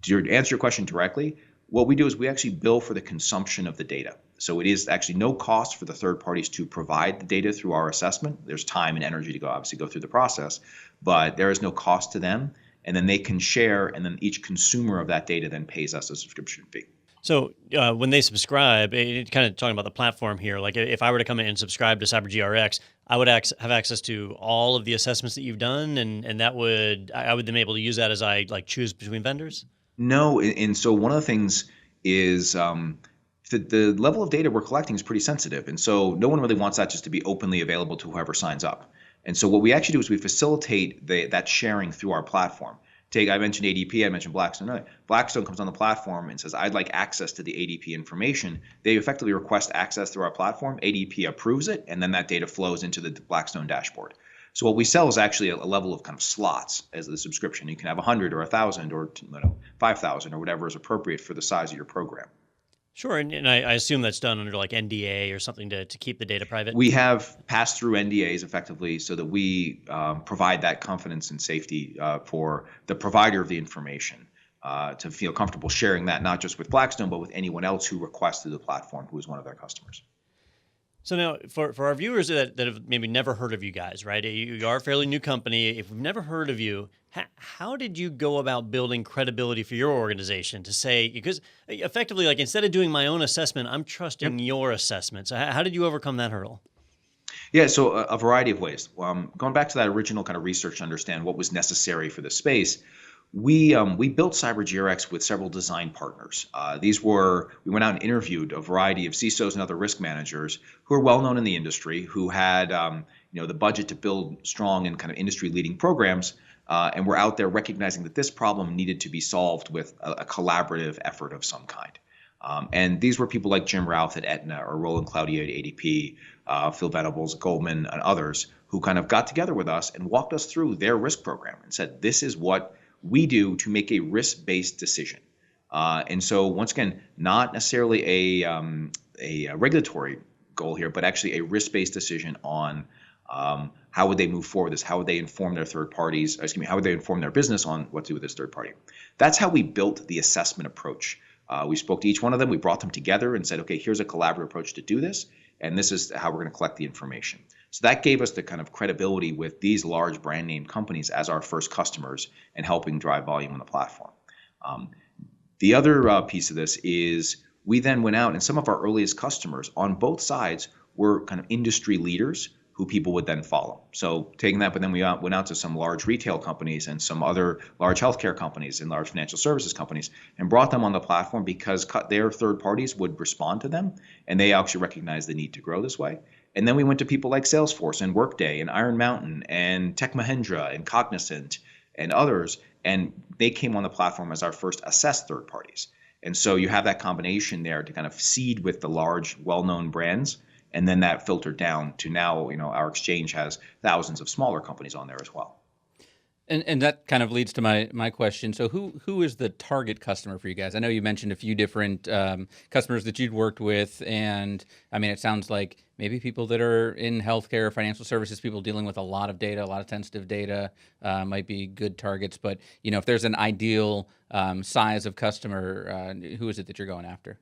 To answer your question directly, what we do is we actually bill for the consumption of the data. So it is actually no cost for the third parties to provide the data through our assessment. There's time and energy to obviously go through the process, but there is no cost to them. And then they can share, and then each consumer of that data then pays us a subscription fee. So when they subscribe, kind of talking about the platform here, like if I were to come in and subscribe to CyberGRX, I would have access to all of the assessments that you've done, and I would then be able to use that as I choose between vendors? No, and so one of the things is the level of data we're collecting is pretty sensitive, and so no one really wants that just to be openly available to whoever signs up. And so what we actually do is we facilitate that sharing through our platform. I mentioned ADP, I mentioned Blackstone. Blackstone comes on the platform and says, I'd like access to the ADP information. They effectively request access through our platform. ADP approves it, and then that data flows into the Blackstone dashboard. So what we sell is actually a level of kind of slots as the subscription. You can have 100 or 1,000 or 5,000 or whatever is appropriate for the size of your program. Sure, and I assume that's done under like NDA or something to keep the data private? We have passed through NDAs effectively so that we provide that confidence and safety for the provider of the information to feel comfortable sharing that, not just with Blackstone, but with anyone else who requests through the platform who is one of their customers. So now, for our viewers that have maybe never heard of you guys, right? You are a fairly new company. If we've never heard of you, how did you go about building credibility for your organization to say, because effectively, like instead of doing my own assessment, I'm trusting your assessment. So how did you overcome that hurdle? Yeah, so a variety of ways. Going back to that original kind of research to understand what was necessary for the space, we built CyberGRX with several design partners. We went out and interviewed a variety of CISOs and other risk managers who are well known in the industry, who had the budget to build strong and kind of industry leading programs, and were out there recognizing that this problem needed to be solved with a collaborative effort of some kind. And these were people like Jim Routh at Aetna or Roland Cloutier at ADP, Phil Venables at Goldman, and others who kind of got together with us and walked us through their risk program and said, this is what we do to make a risk-based decision. And so once again, not necessarily a regulatory goal here, but actually a risk-based decision on how would they move forward this, how would they inform their third parties, how would they inform their business on what to do with this third party. That's how we built the assessment approach. We spoke to each one of them, we brought them together and said, okay, here's a collaborative approach to do this, and this is how we're going to collect the information. So that gave us the kind of credibility with these large brand name companies as our first customers and helping drive volume on the platform. The other piece of this is we then went out and some of our earliest customers on both sides were kind of industry leaders who people would then follow. So taking that, but then we went out to some large retail companies and some other large healthcare companies and large financial services companies and brought them on the platform because their third parties would respond to them and they actually recognized the need to grow this way. And then we went to people like Salesforce and Workday and Iron Mountain and Tech Mahindra and Cognizant and others, and they came on the platform as our first assessed third parties. And so you have that combination there to kind of seed with the large, well-known brands, and then that filtered down to now, our exchange has thousands of smaller companies on there as well. And that kind of leads to my question. So who is the target customer for you guys? I know you mentioned a few different customers that you'd worked with, and I mean, it sounds like maybe people that are in healthcare, financial services, people dealing with a lot of data, a lot of sensitive data might be good targets. But if there's an ideal size of customer, who is it that you're going after?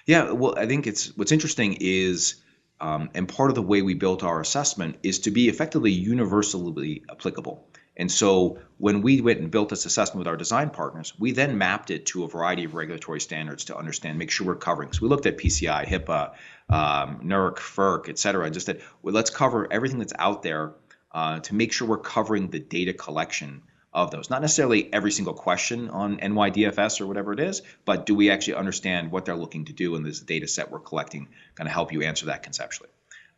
Yeah, well, I think what's interesting is, and part of the way we built our assessment is to be effectively universally applicable. And so when we went and built this assessment with our design partners, we then mapped it to a variety of regulatory standards to understand, make sure we're covering. So we looked at PCI, HIPAA, NERC, FERC, et cetera, and just said, well, let's cover everything that's out there to make sure we're covering the data collection of those. Not necessarily every single question on NYDFS or whatever it is, but do we actually understand what they're looking to do in this data set we're collecting, kind of help you answer that conceptually.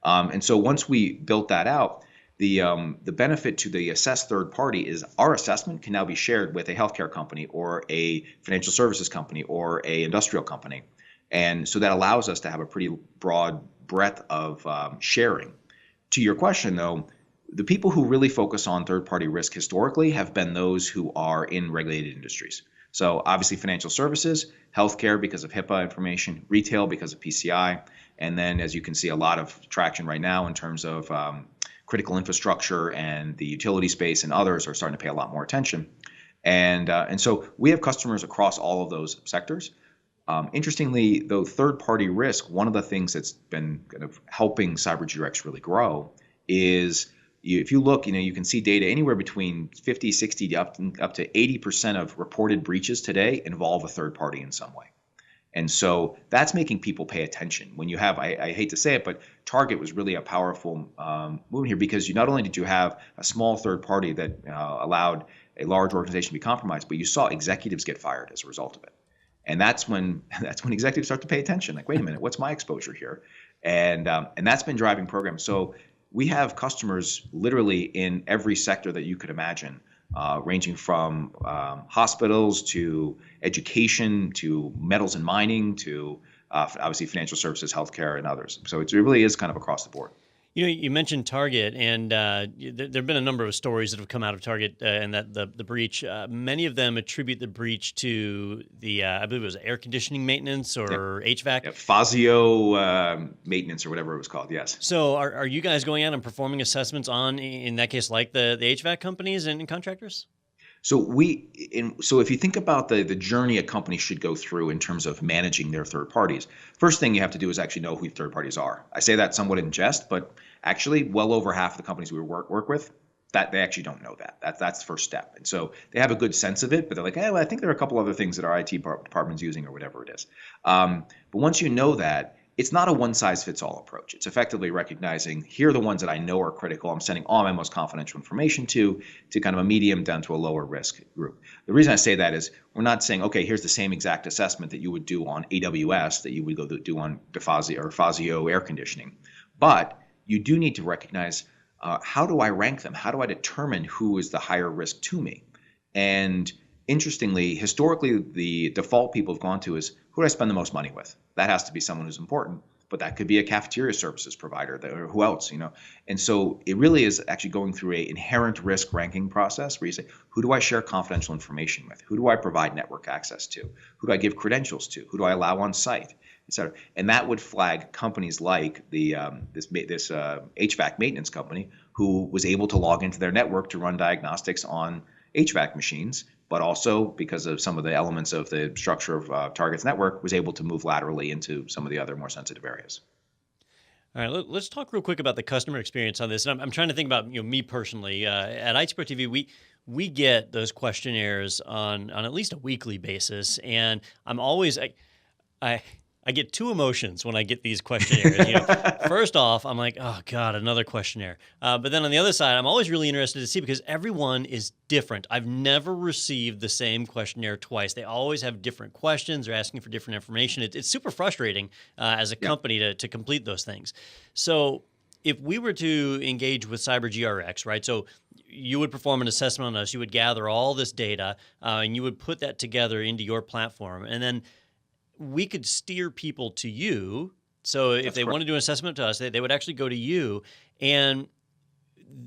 And so once we built that out, the benefit to the assessed third party is our assessment can now be shared with a healthcare company or a financial services company or a industrial company. And so that allows us to have a pretty broad breadth of sharing. To your question, though, the people who really focus on third-party risk historically have been those who are in regulated industries. So obviously financial services, healthcare because of HIPAA information, retail because of PCI, and then as you can see a lot of traction right now in terms of critical infrastructure and the utility space and others are starting to pay a lot more attention. And so we have customers across all of those sectors. Interestingly, though, third-party risk, one of the things that's been kind of helping CyberGRX really grow is if you look, you can see data anywhere between 50, 60, up to 80% of reported breaches today involve a third party in some way. And so that's making people pay attention. When you have, I hate to say it, but Target was really a powerful movement here because you not only did you have a small third party that allowed a large organization to be compromised, but you saw executives get fired as a result of it. And that's when executives start to pay attention. Like, wait a minute, what's my exposure here? And that's been driving programs. So we have customers literally in every sector that you could imagine, ranging from hospitals to education to metals and mining to obviously financial services, healthcare, and others. So it really is kind of across the board. You mentioned Target, and there have been a number of stories that have come out of Target and that the breach. Many of them attribute the breach to the, I believe it was air conditioning maintenance or HVAC. Fazio maintenance or whatever it was called, yes. So are you guys going out and performing assessments on, in that case, like the HVAC companies and contractors? So if you think about the journey a company should go through in terms of managing their third parties, first thing you have to do is actually know who third parties are. I say that somewhat in jest, but actually well over half of the companies we work with, that they actually don't know that. That's the first step. And so they have a good sense of it, but they're like, well, I think there are a couple other things that our IT department's using or whatever it is. But once you know that, it's not a one-size-fits-all approach. It's effectively recognizing here are the ones that I know are critical. I'm sending all my most confidential information to kind of a medium down to a lower risk group. The reason I say that is we're not saying, okay, here's the same exact assessment that you would do on AWS that you would go do on Fazio air conditioning. But you do need to recognize how do I rank them? How do I determine who is the higher risk to me? And interestingly, historically, the default people have gone to is who do I spend the most money with? That has to be someone who's important, but that could be a cafeteria services provider or who else, And so it really is actually going through an inherent risk ranking process where you say, who do I share confidential information with? Who do I provide network access to? Who do I give credentials to? Who do I allow on site? Et cetera. And that would flag companies like this HVAC maintenance company who was able to log into their network to run diagnostics on HVAC machines, but also because of some of the elements of the structure of Target's network, was able to move laterally into some of the other more sensitive areas. All right, let's talk real quick about the customer experience on this. And I'm trying to think about me personally. At IT Pro TV, we get those questionnaires on at least a weekly basis, and I'm always I get two emotions when I get these questionnaires. First off, I'm like, oh God, another questionnaire. But then on the other side, I'm always really interested to see because everyone is different. I've never received the same questionnaire twice. They always have different questions. They're asking for different information. It's super frustrating as a company to complete those things. So if we were to engage with CyberGRX, right? So you would perform an assessment on us. You would gather all this data, and you would put that together into your platform, and then we could steer people to you. So if they want to do an assessment to us, they would actually go to you, and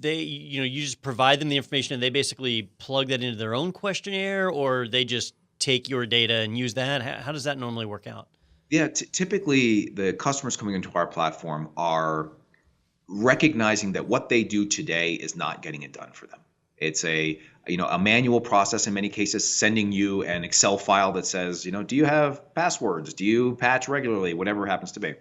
you just provide them the information and they basically plug that into their own questionnaire, or they just take your data and use that. How does that normally work out? Yeah, typically the customers coming into our platform are recognizing that what they do today is not getting it done for them. It's a manual process in many cases, sending you an Excel file that says, do you have passwords? Do you patch regularly? Whatever it happens to be.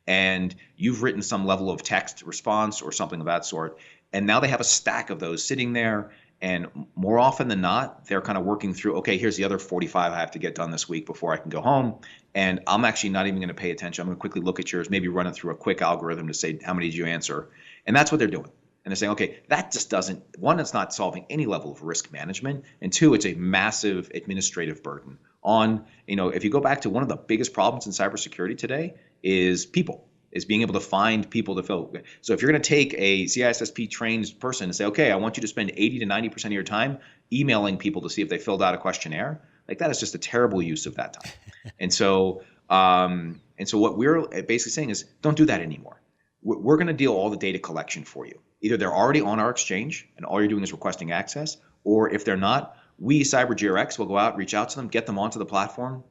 And you've written some level of text response or something of that sort. And now they have a stack of those sitting there. And more often than not, they're kind of working through, okay, here's the other 45 I have to get done this week before I can go home. And I'm actually not even going to pay attention. I'm going to quickly look at yours, maybe run it through a quick algorithm to say, how many did you answer? And that's what they're doing. And they're saying, okay, that just doesn't, one, it's not solving any level of risk management. And two, it's a massive administrative burden on, if you go back to one of the biggest problems in cybersecurity today is people, is being able to find people to fill. So if you're going to take a CISSP trained person and say, okay, I want you to spend 80 to 90% of your time emailing people to see if they filled out a questionnaire, like that is just a terrible use of that time. And so what we're basically saying is don't do that anymore. We're going to deal all the data collection for you. Either they're already on our exchange and all you're doing is requesting access, or if they're not, we, CyberGRX, will go out, reach out to them, get them onto the platform,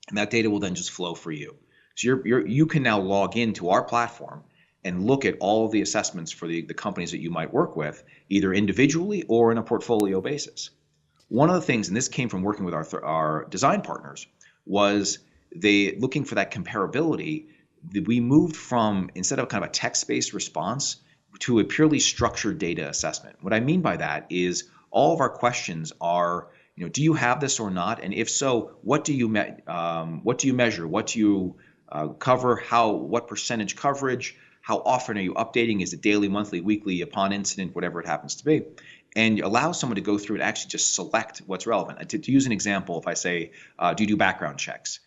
and that data will then just flow for you. So you can now log into our platform and look at all of the assessments for the companies that you might work with, either individually or in a portfolio basis. One of the things, and this came from working with our design partners, was they looking for that comparability. We moved from, instead of kind of a text-based response, to a purely structured data assessment. What I mean by that is all of our questions are, do you have this or not? And if so, what do you measure? What do you cover? What percentage coverage? How often are you updating? Is it daily, monthly, weekly, upon incident, whatever it happens to be? And allow someone to go through and actually just select what's relevant. To use an example, if I say, do you do background checks?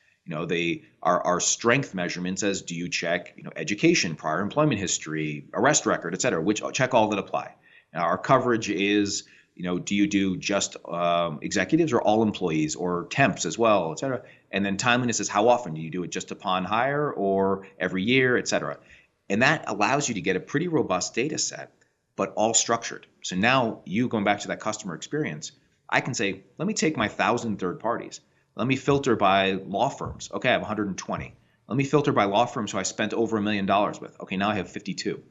Our strength measurement says, do you check, education, prior employment history, arrest record, et cetera, which check all that apply. Now, our coverage is, do you do just executives or all employees or temps as well, et cetera? And then timeliness is how often do you do it, just upon hire or every year, et cetera? And that allows you to get a pretty robust data set, but all structured. So now you, going back to that customer experience, I can say, let me take my 1,000 third parties. Let me filter by law firms. Okay, I have 120. Let me filter by law firms who I spent over $1 million with. Okay, now I have 52.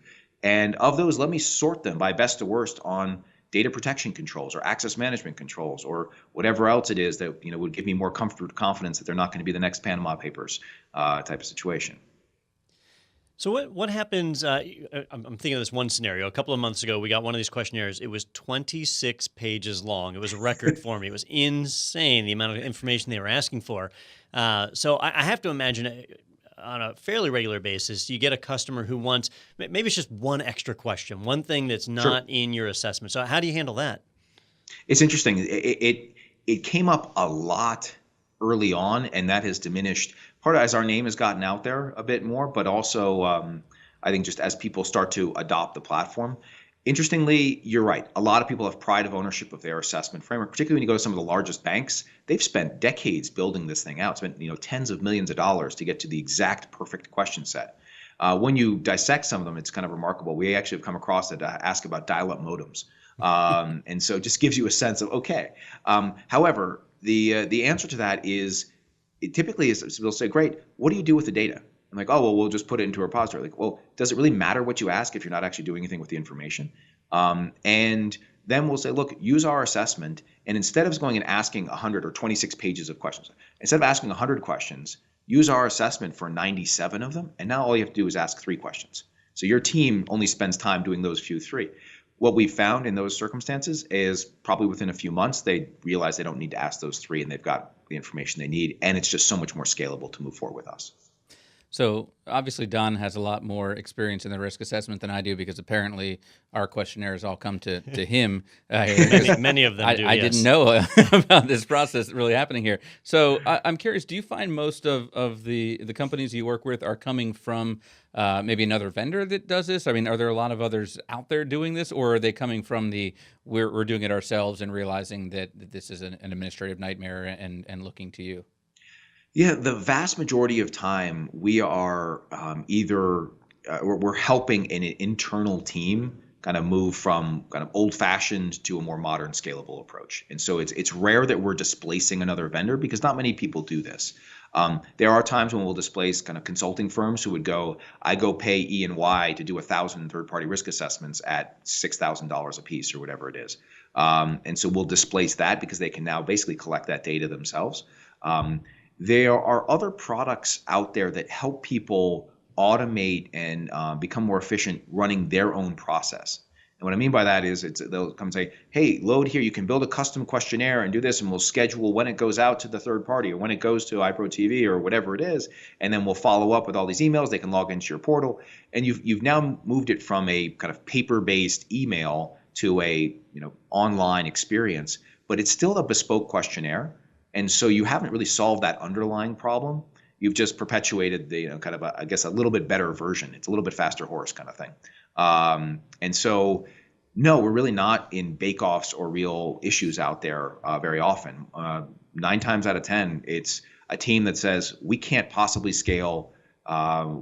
And of those, let me sort them by best to worst on data protection controls or access management controls or whatever else it is that would give me more comfort, confidence that they're not going to be the next Panama Papers type of situation. So what happens, I'm thinking of this one scenario. A couple of months ago, we got one of these questionnaires. It was 26 pages long. It was a record for me. It was insane, the amount of information they were asking for. So I have to imagine on a fairly regular basis, you get a customer who wants, maybe it's just one extra question, one thing that's not in your assessment. So how do you handle that? It's interesting. It came up a lot early on, and that has diminished. Part of as our name has gotten out there a bit more, but also I think just as people start to adopt the platform. Interestingly, you're right. A lot of people have pride of ownership of their assessment framework, particularly when you go to some of the largest banks. They've spent decades building this thing out, spent tens of millions of dollars to get to the exact perfect question set. When you dissect some of them, it's kind of remarkable. We actually have come across it to ask about dial-up modems. And so it just gives you a sense of, okay. However, the answer to that is, it typically is, they'll say, great, what do you do with the data? I'm like, oh, well, we'll just put it into a repository. Like, well, does it really matter what you ask if you're not actually doing anything with the information? And then we'll say, look, use our assessment. And instead of going and asking 100 or 26 pages of questions, instead of asking 100 questions, use our assessment for 97 of them. And now all you have to do is ask 3 questions. So your team only spends time doing those few 3. What we found in those circumstances is probably within a few months, they realize they don't need to ask those 3 and they've got the information they need. And it's just so much more scalable to move forward with us. So obviously Don has a lot more experience in the risk assessment than I do, because apparently our questionnaires all come to him. Many of them do, I yes. didn't know about this process really happening here. So I'm curious, do you find most of the companies you work with are coming from maybe another vendor that does this? I mean, are there a lot of others out there doing this, or are they coming from we're doing it ourselves and realizing that this is an administrative nightmare and looking to you? Yeah, the vast majority of time we are we're helping an internal team kind of move from kind of old-fashioned to a more modern, scalable approach. And so it's rare that we're displacing another vendor, because not many people do this. There are times when we'll displace kind of consulting firms who would I go pay E&Y to do 1,000 third-party risk assessments at $6,000 a piece or whatever it is. And so we'll displace that because they can now basically collect that data themselves. There are other products out there that help people automate and become more efficient running their own process. And what I mean by that is they'll come and say, hey, load here, you can build a custom questionnaire and do this, and we'll schedule when it goes out to the third party or when it goes to iPro TV or whatever it is, and then we'll follow up with all these emails. They can log into your portal, and you've now moved it from a kind of paper-based email to a online experience, but it's still a bespoke questionnaire. And so you haven't really solved that underlying problem. You've just perpetuated the kind of a little bit better version. It's a little bit faster horse kind of thing. And so no, we're really not in bake-offs or real issues out there very often. 9 times out of 10, it's a team that says we can't possibly scale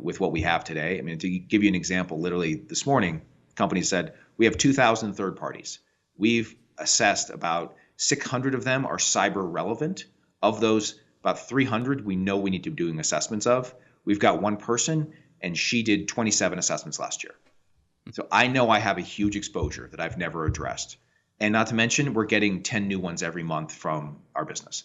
with what we have today. I mean, to give you an example, literally this morning, the company said we have 2,000 third parties. We've assessed about 600 of them are cyber relevant. Of those, about 300 we know we need to be doing assessments of. We've got one person, and she did 27 assessments last year. So I know I have a huge exposure that I've never addressed. And not to mention, we're getting 10 new ones every month from our business.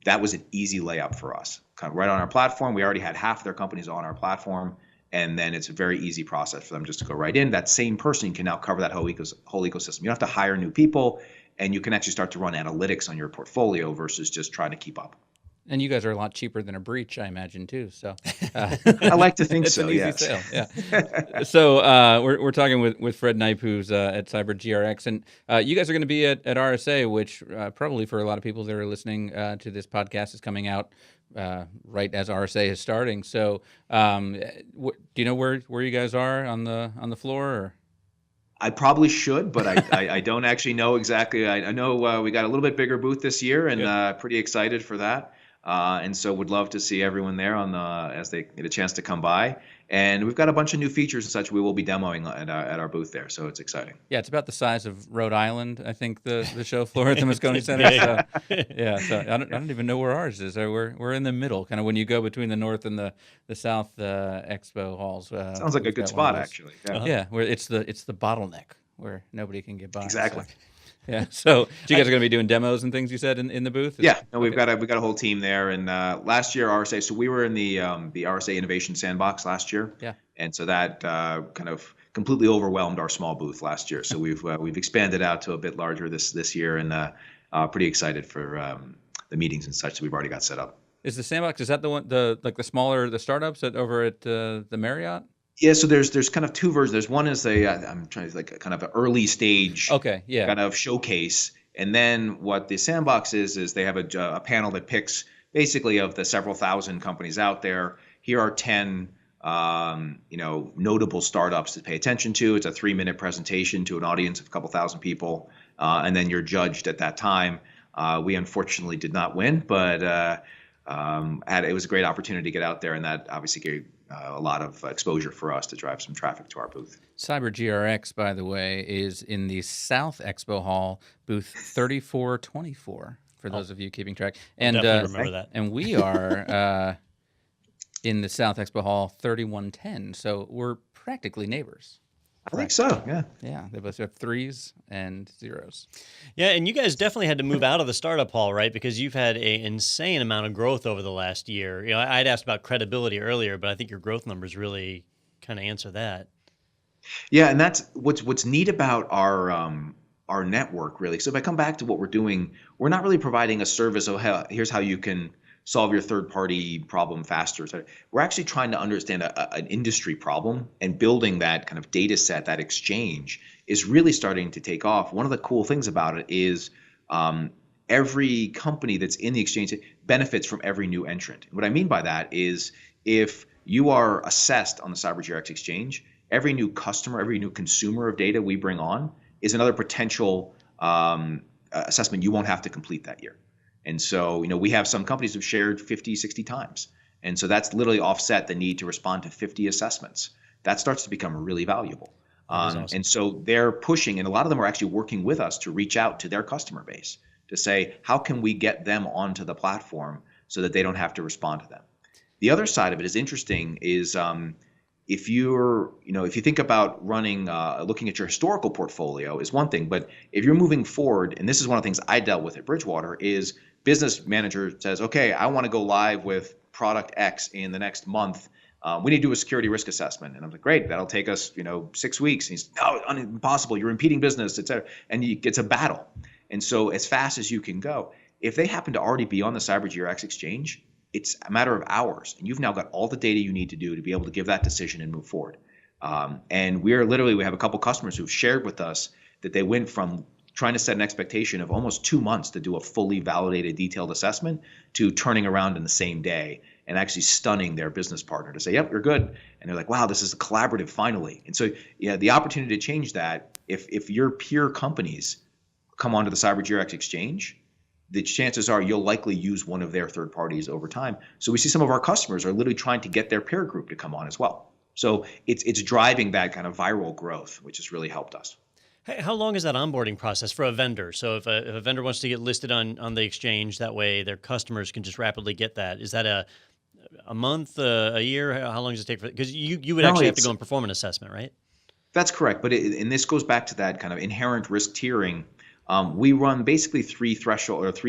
That was an easy layup for us. Kind of right on our platform. We already had half of their companies on our platform. And then it's a very easy process for them just to go right in. That same person can now cover that whole ecosystem. You don't have to hire new people, and you can actually start to run analytics on your portfolio versus just trying to keep up. And you guys are a lot cheaper than a breach, I imagine, too. So I like to think so. It's an easy sale. Yeah. So we're talking with Fred Kneip, who's at CyberGRX, and you guys are going to be at RSA, which probably for a lot of people that are listening to this podcast is coming out right as RSA is starting. So do you know where you guys are on the floor? Or? I probably should, but I don't actually know exactly. I know we got a little bit bigger booth this year, and pretty excited for that. And so would love to see everyone there as they get a chance to come by. And we've got a bunch of new features and such we will be demoing at our booth there, so it's exciting. Yeah, it's about the size of Rhode Island, I think, the show floor at the Moscone Center. So, yeah, so I don't even know where ours is. We're in the middle, kind of when you go between the north and the south Expo halls. Sounds like a good spot, actually. Yeah, yeah, where it's the bottleneck where nobody can get by. Exactly. So. Yeah. So you guys are going to be doing demos and things, you said, in the booth? Yeah. No, we've got a whole team there. And last year, RSA, so we were in the RSA Innovation Sandbox last year. Yeah. And so that kind of completely overwhelmed our small booth last year. So we've expanded out to a bit larger this year, and pretty excited for the meetings and such that we've already got set up. Is the Sandbox, is that the one, the smaller, the startups over at the Marriott? Yeah, so there's kind of two versions. There's one is I'm trying to like kind of an early stage kind of showcase, and then what the Sandbox is they have a panel that picks basically of the several thousand companies out there. Here are 10 notable startups to pay attention to. It's a 3-minute presentation to an audience of a couple thousand people, and then you're judged at that time. We unfortunately did not win, but it was a great opportunity to get out there, and that obviously gave a lot of exposure for us to drive some traffic to our booth. CyberGRX, by the way, is in the South Expo Hall, booth 3424, for those of you keeping track. And definitely remember that. And we are in the South Expo Hall 3110, so we're practically neighbors. I think so, yeah. Yeah, they both have 3s and 0s. Yeah, and you guys definitely had to move out of the startup hall, right? Because you've had an insane amount of growth over the last year. You know, I'd asked about credibility earlier, but I think your growth numbers really kind of answer that. Yeah, and that's what's neat about our network, really. So if I come back to what we're doing, we're not really providing a service of here's how you can solve your third-party problem faster. So we're actually trying to understand an industry problem, and building that kind of data set, that exchange, is really starting to take off. One of the cool things about it is every company that's in the exchange benefits from every new entrant. What I mean by that is if you are assessed on the CyberGRX exchange, every new customer, every new consumer of data we bring on is another potential assessment you won't have to complete that year. And so, we have some companies who've shared 50, 60 times. And so that's literally offset the need to respond to 50 assessments. That starts to become really valuable. Awesome. And so they're pushing, and a lot of them are actually working with us to reach out to their customer base to say, how can we get them onto the platform so that they don't have to respond to them? The other side of it is interesting is if you're, if you think about running, looking at your historical portfolio is one thing, but if you're moving forward, and this is one of the things I dealt with at Bridgewater, is business manager says, okay, I want to go live with product X in the next month. We need to do a security risk assessment. And I'm like, great, that'll take us, 6 weeks. And he's, no, impossible. You're impeding business, et cetera. And it's a battle. And so as fast as you can go, if they happen to already be on the CyberGRX exchange, it's a matter of hours. And you've now got all the data you need to do to be able to give that decision and move forward. And we have a couple customers who've shared with us that they went from trying to set an expectation of almost 2 months to do a fully validated, detailed assessment to turning around in the same day and actually stunning their business partner to say, yep, you're good. And they're like, wow, this is collaborative finally. And so the opportunity to change that, if your peer companies come onto the CyberGRX exchange, the chances are you'll likely use one of their third parties over time. So we see some of our customers are literally trying to get their peer group to come on as well. So it's driving that kind of viral growth, which has really helped us. Hey, how long is that onboarding process for a vendor? So if a vendor wants to get listed on the exchange, that way their customers can just rapidly get that. Is that a month, a year? How long does it take? Because you would actually have to go and perform an assessment, right? That's correct. But and this goes back to that kind of inherent risk tiering. We run basically three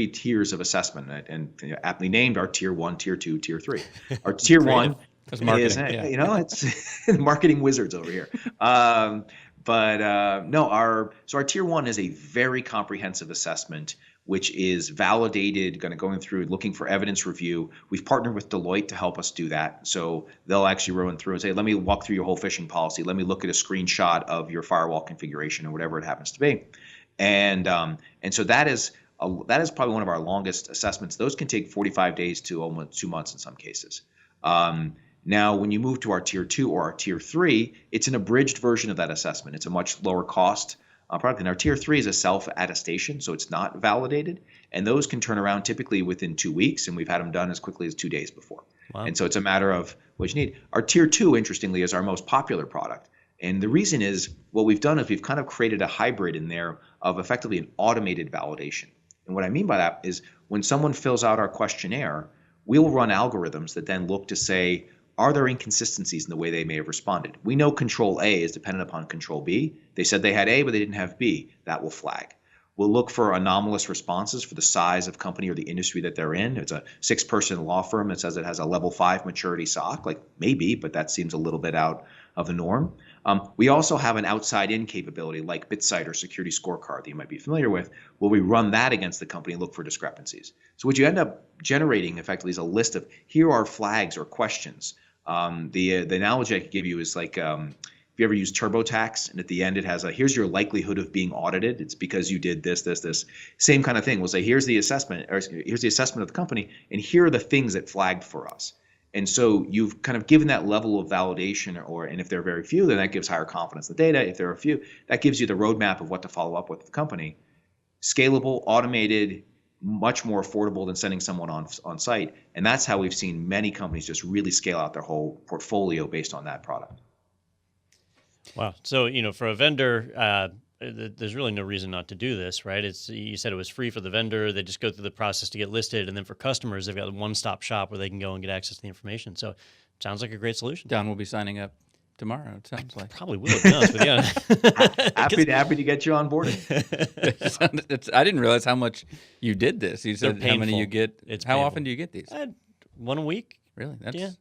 tiers of assessment, and aptly named our tier 1, tier 2, tier 3. Our tier 1 is, it's marketing wizards over here. Our tier 1 is a very comprehensive assessment, which is validated, going through, looking for evidence review. We've partnered with Deloitte to help us do that. So they'll actually run through and say, let me walk through your whole phishing policy. Let me look at a screenshot of your firewall configuration or whatever it happens to be. And so that is probably one of our longest assessments. Those can take 45 days to almost 2 months in some cases. Now, when you move to our tier 2 or our tier 3, it's an abridged version of that assessment. It's a much lower cost product. And our tier 3 is a self-attestation, so it's not validated. And those can turn around typically within 2 weeks, and we've had them done as quickly as 2 days before. Wow. And so it's a matter of what you need. Our tier 2, interestingly, is our most popular product. And the reason is, what we've done is we've kind of created a hybrid in there of effectively an automated validation. And what I mean by that is when someone fills out our questionnaire, we'll run algorithms that then look to say, are there inconsistencies in the way they may have responded? We know control A is dependent upon control B. They said they had A, but they didn't have B. That will flag. We'll look for anomalous responses for the size of company or the industry that they're in. It's a 6-person law firm that says it has a level 5 maturity SOC, like maybe, but that seems a little bit out of the norm. We also have an outside-in capability like BitSight or Security Scorecard that you might be familiar with, where we run that against the company and look for discrepancies. So what you end up generating effectively is a list of, here are flags or questions. The analogy I could give you is like, if you ever use TurboTax, and at the end it has here's your likelihood of being audited. It's because you did this, this, this. Same kind of thing. We'll say, here's the assessment, or here's the assessment of the company, and here are the things that flagged for us. And so you've kind of given that level of validation, and if there are very few, then that gives higher confidence in the data. If there are a few, that gives you the roadmap of what to follow up with the company. Scalable, automated, much more affordable than sending someone on site. And that's how we've seen many companies just really scale out their whole portfolio based on that product. Wow. So, for a vendor, there's really no reason not to do this, right? You said it was free for the vendor. They just go through the process to get listed. And then for customers, they've got a one-stop shop where they can go and get access to the information. So it sounds like a great solution. Don will be signing up tomorrow, it sounds like. Probably will, to be honest with you. happy to get you on board. I didn't realize how much you did this. You said how many you get. How painful. often do you get these? One a week. Really? Yeah.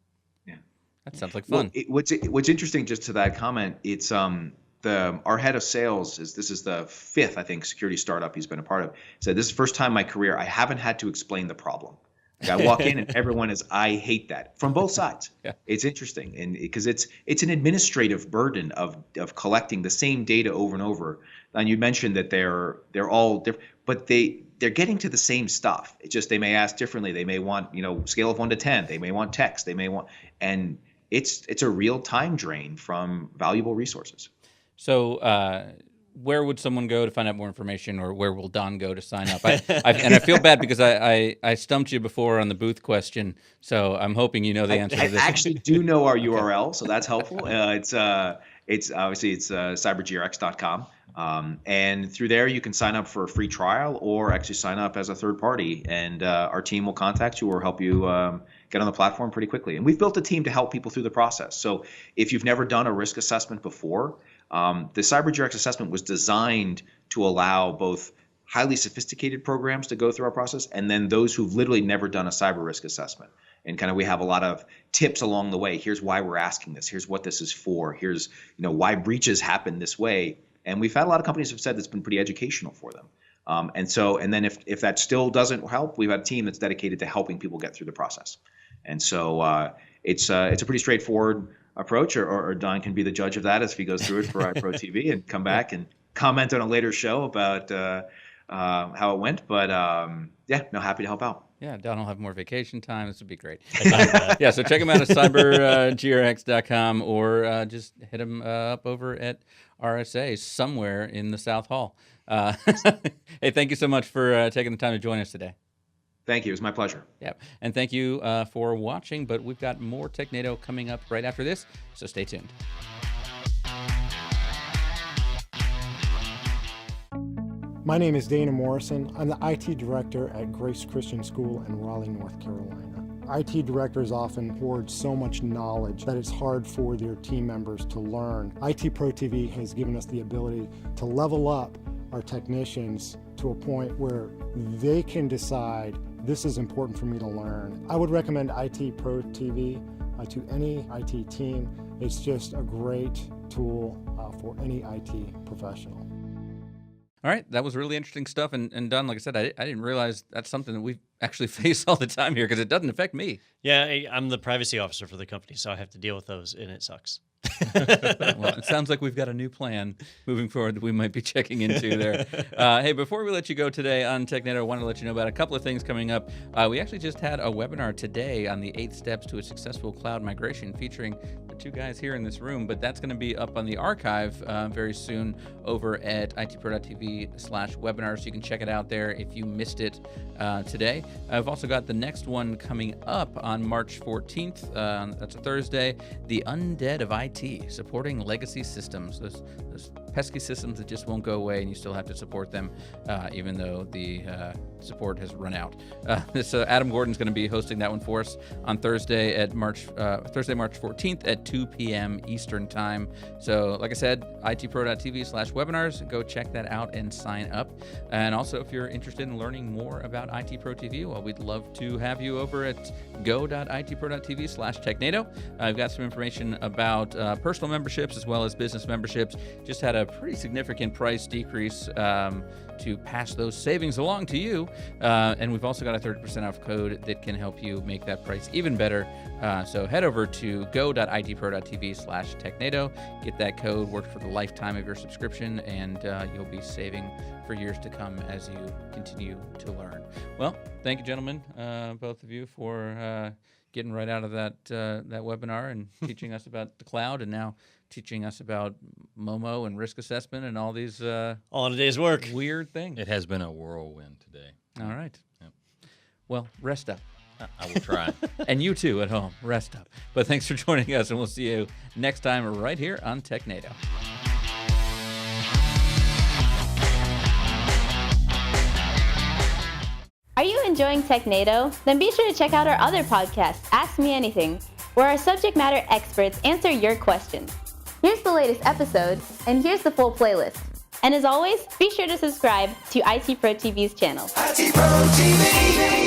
That sounds like fun. Well, what's interesting, just to that comment, it's our head of sales this is the 5th, I think, security startup he's been a part of. Said, this is the first time in my career I haven't had to explain the problem. Like, I walk in and everyone is, I hate that, from both sides. Yeah. It's interesting, and because it's an administrative burden of collecting the same data over and over. And you mentioned that they're all different, but they're getting to the same stuff. It's just they may ask differently. They may want scale of 1 to 10. They may want text. They may want, and it's a real time drain from valuable resources. So where would someone go to find out more information, or where will Don go to sign up? And I feel bad because I stumped you before on the booth question, so I'm hoping you know the answer to this. I actually do know our URL, so that's helpful. It's obviously it's cybergrx.com. And through there, you can sign up for a free trial or actually sign up as a third party. And our team will contact you or help you get on the platform pretty quickly. And we've built a team to help people through the process. So if you've never done a risk assessment before, the CyberGRX assessment was designed to allow both highly sophisticated programs to go through our process and then those who've literally never done a cyber risk assessment. And kind of we have a lot of tips along the way. Here's why we're asking this. Here's what this is for. Here's why breaches happen this way. And we've had a lot of companies have said it's been pretty educational for them. And then if that still doesn't help, we've had a team that's dedicated to helping people get through the process. And so it's a pretty straightforward approach, or Don can be the judge of that as he goes through it for iPro TV and come back and comment on a later show about how it went. But happy to help out. Yeah, Don will have more vacation time. This would be great. Yeah, so check him out at cybergrx.com or just hit him up over at RSA somewhere in the South Hall. Hey, thank you so much for taking the time to join us today. Thank you. It was my pleasure. Yeah, and thank you for watching, but we've got more Technado coming up right after this, so stay tuned. My name is Dana Morrison. I'm the IT director at Grace Christian School in Raleigh, North Carolina. IT directors often hoard so much knowledge that it's hard for their team members to learn. IT Pro TV has given us the ability to level up our technicians to a point where they can decide this is important for me to learn. I would recommend IT Pro TV to any IT team. It's just a great tool for any IT professional. All right, that was really interesting stuff. And Don, like I said, I didn't realize that's something that we actually face all the time here because it doesn't affect me. Yeah, I'm the privacy officer for the company, so I have to deal with those, and it sucks. Well, it sounds like we've got a new plan moving forward that we might be checking into there. Hey, before we let you go today on Technado, I wanted to let you know about a couple of things coming up. We actually just had a webinar today on the 8 steps to a successful cloud migration featuring the two guys here in this room, but that's going to be up on the archive very soon over at itpro.tv/webinar, so you can check it out there if you missed it today. I've also got the next one coming up on March 14th. That's a Thursday. The Undead of IT, supporting legacy systems. Those pesky systems that just won't go away, and you still have to support them, even though the support has run out. So Adam Gordon's going to be hosting that one for us on Thursday, March 14th at 2 p.m. Eastern Time. So, like I said, itpro.tv/webinars. Go check that out and sign up. And also, if you're interested in learning more about IT Pro TV, well, we'd love to have you over at go.itpro.tv/Technado. I've got some information about personal memberships as well as business memberships. Just had a pretty significant price decrease to pass those savings along to you. And we've also got a 30% off code that can help you make that price even better. So head over to go.itpro.tv/Technado. Get that code, work for the lifetime of your subscription, and you'll be saving for years to come as you continue to learn. Well, thank you, gentlemen, both of you, for getting right out of that webinar and teaching us about the cloud, and now teaching us about Momo and risk assessment and all these all in a day's work. Weird things. It has been a whirlwind today. All right. Yep. Well, rest up. I will try. And you too at home, rest up. But thanks for joining us, and we'll see you next time right here on Technado. Are you enjoying Technado? Then be sure to check out our other podcast, Ask Me Anything, where our subject matter experts answer your questions. Here's the latest episode, and here's the full playlist. And as always, be sure to subscribe to IT Pro TV's channel. IT Pro TV!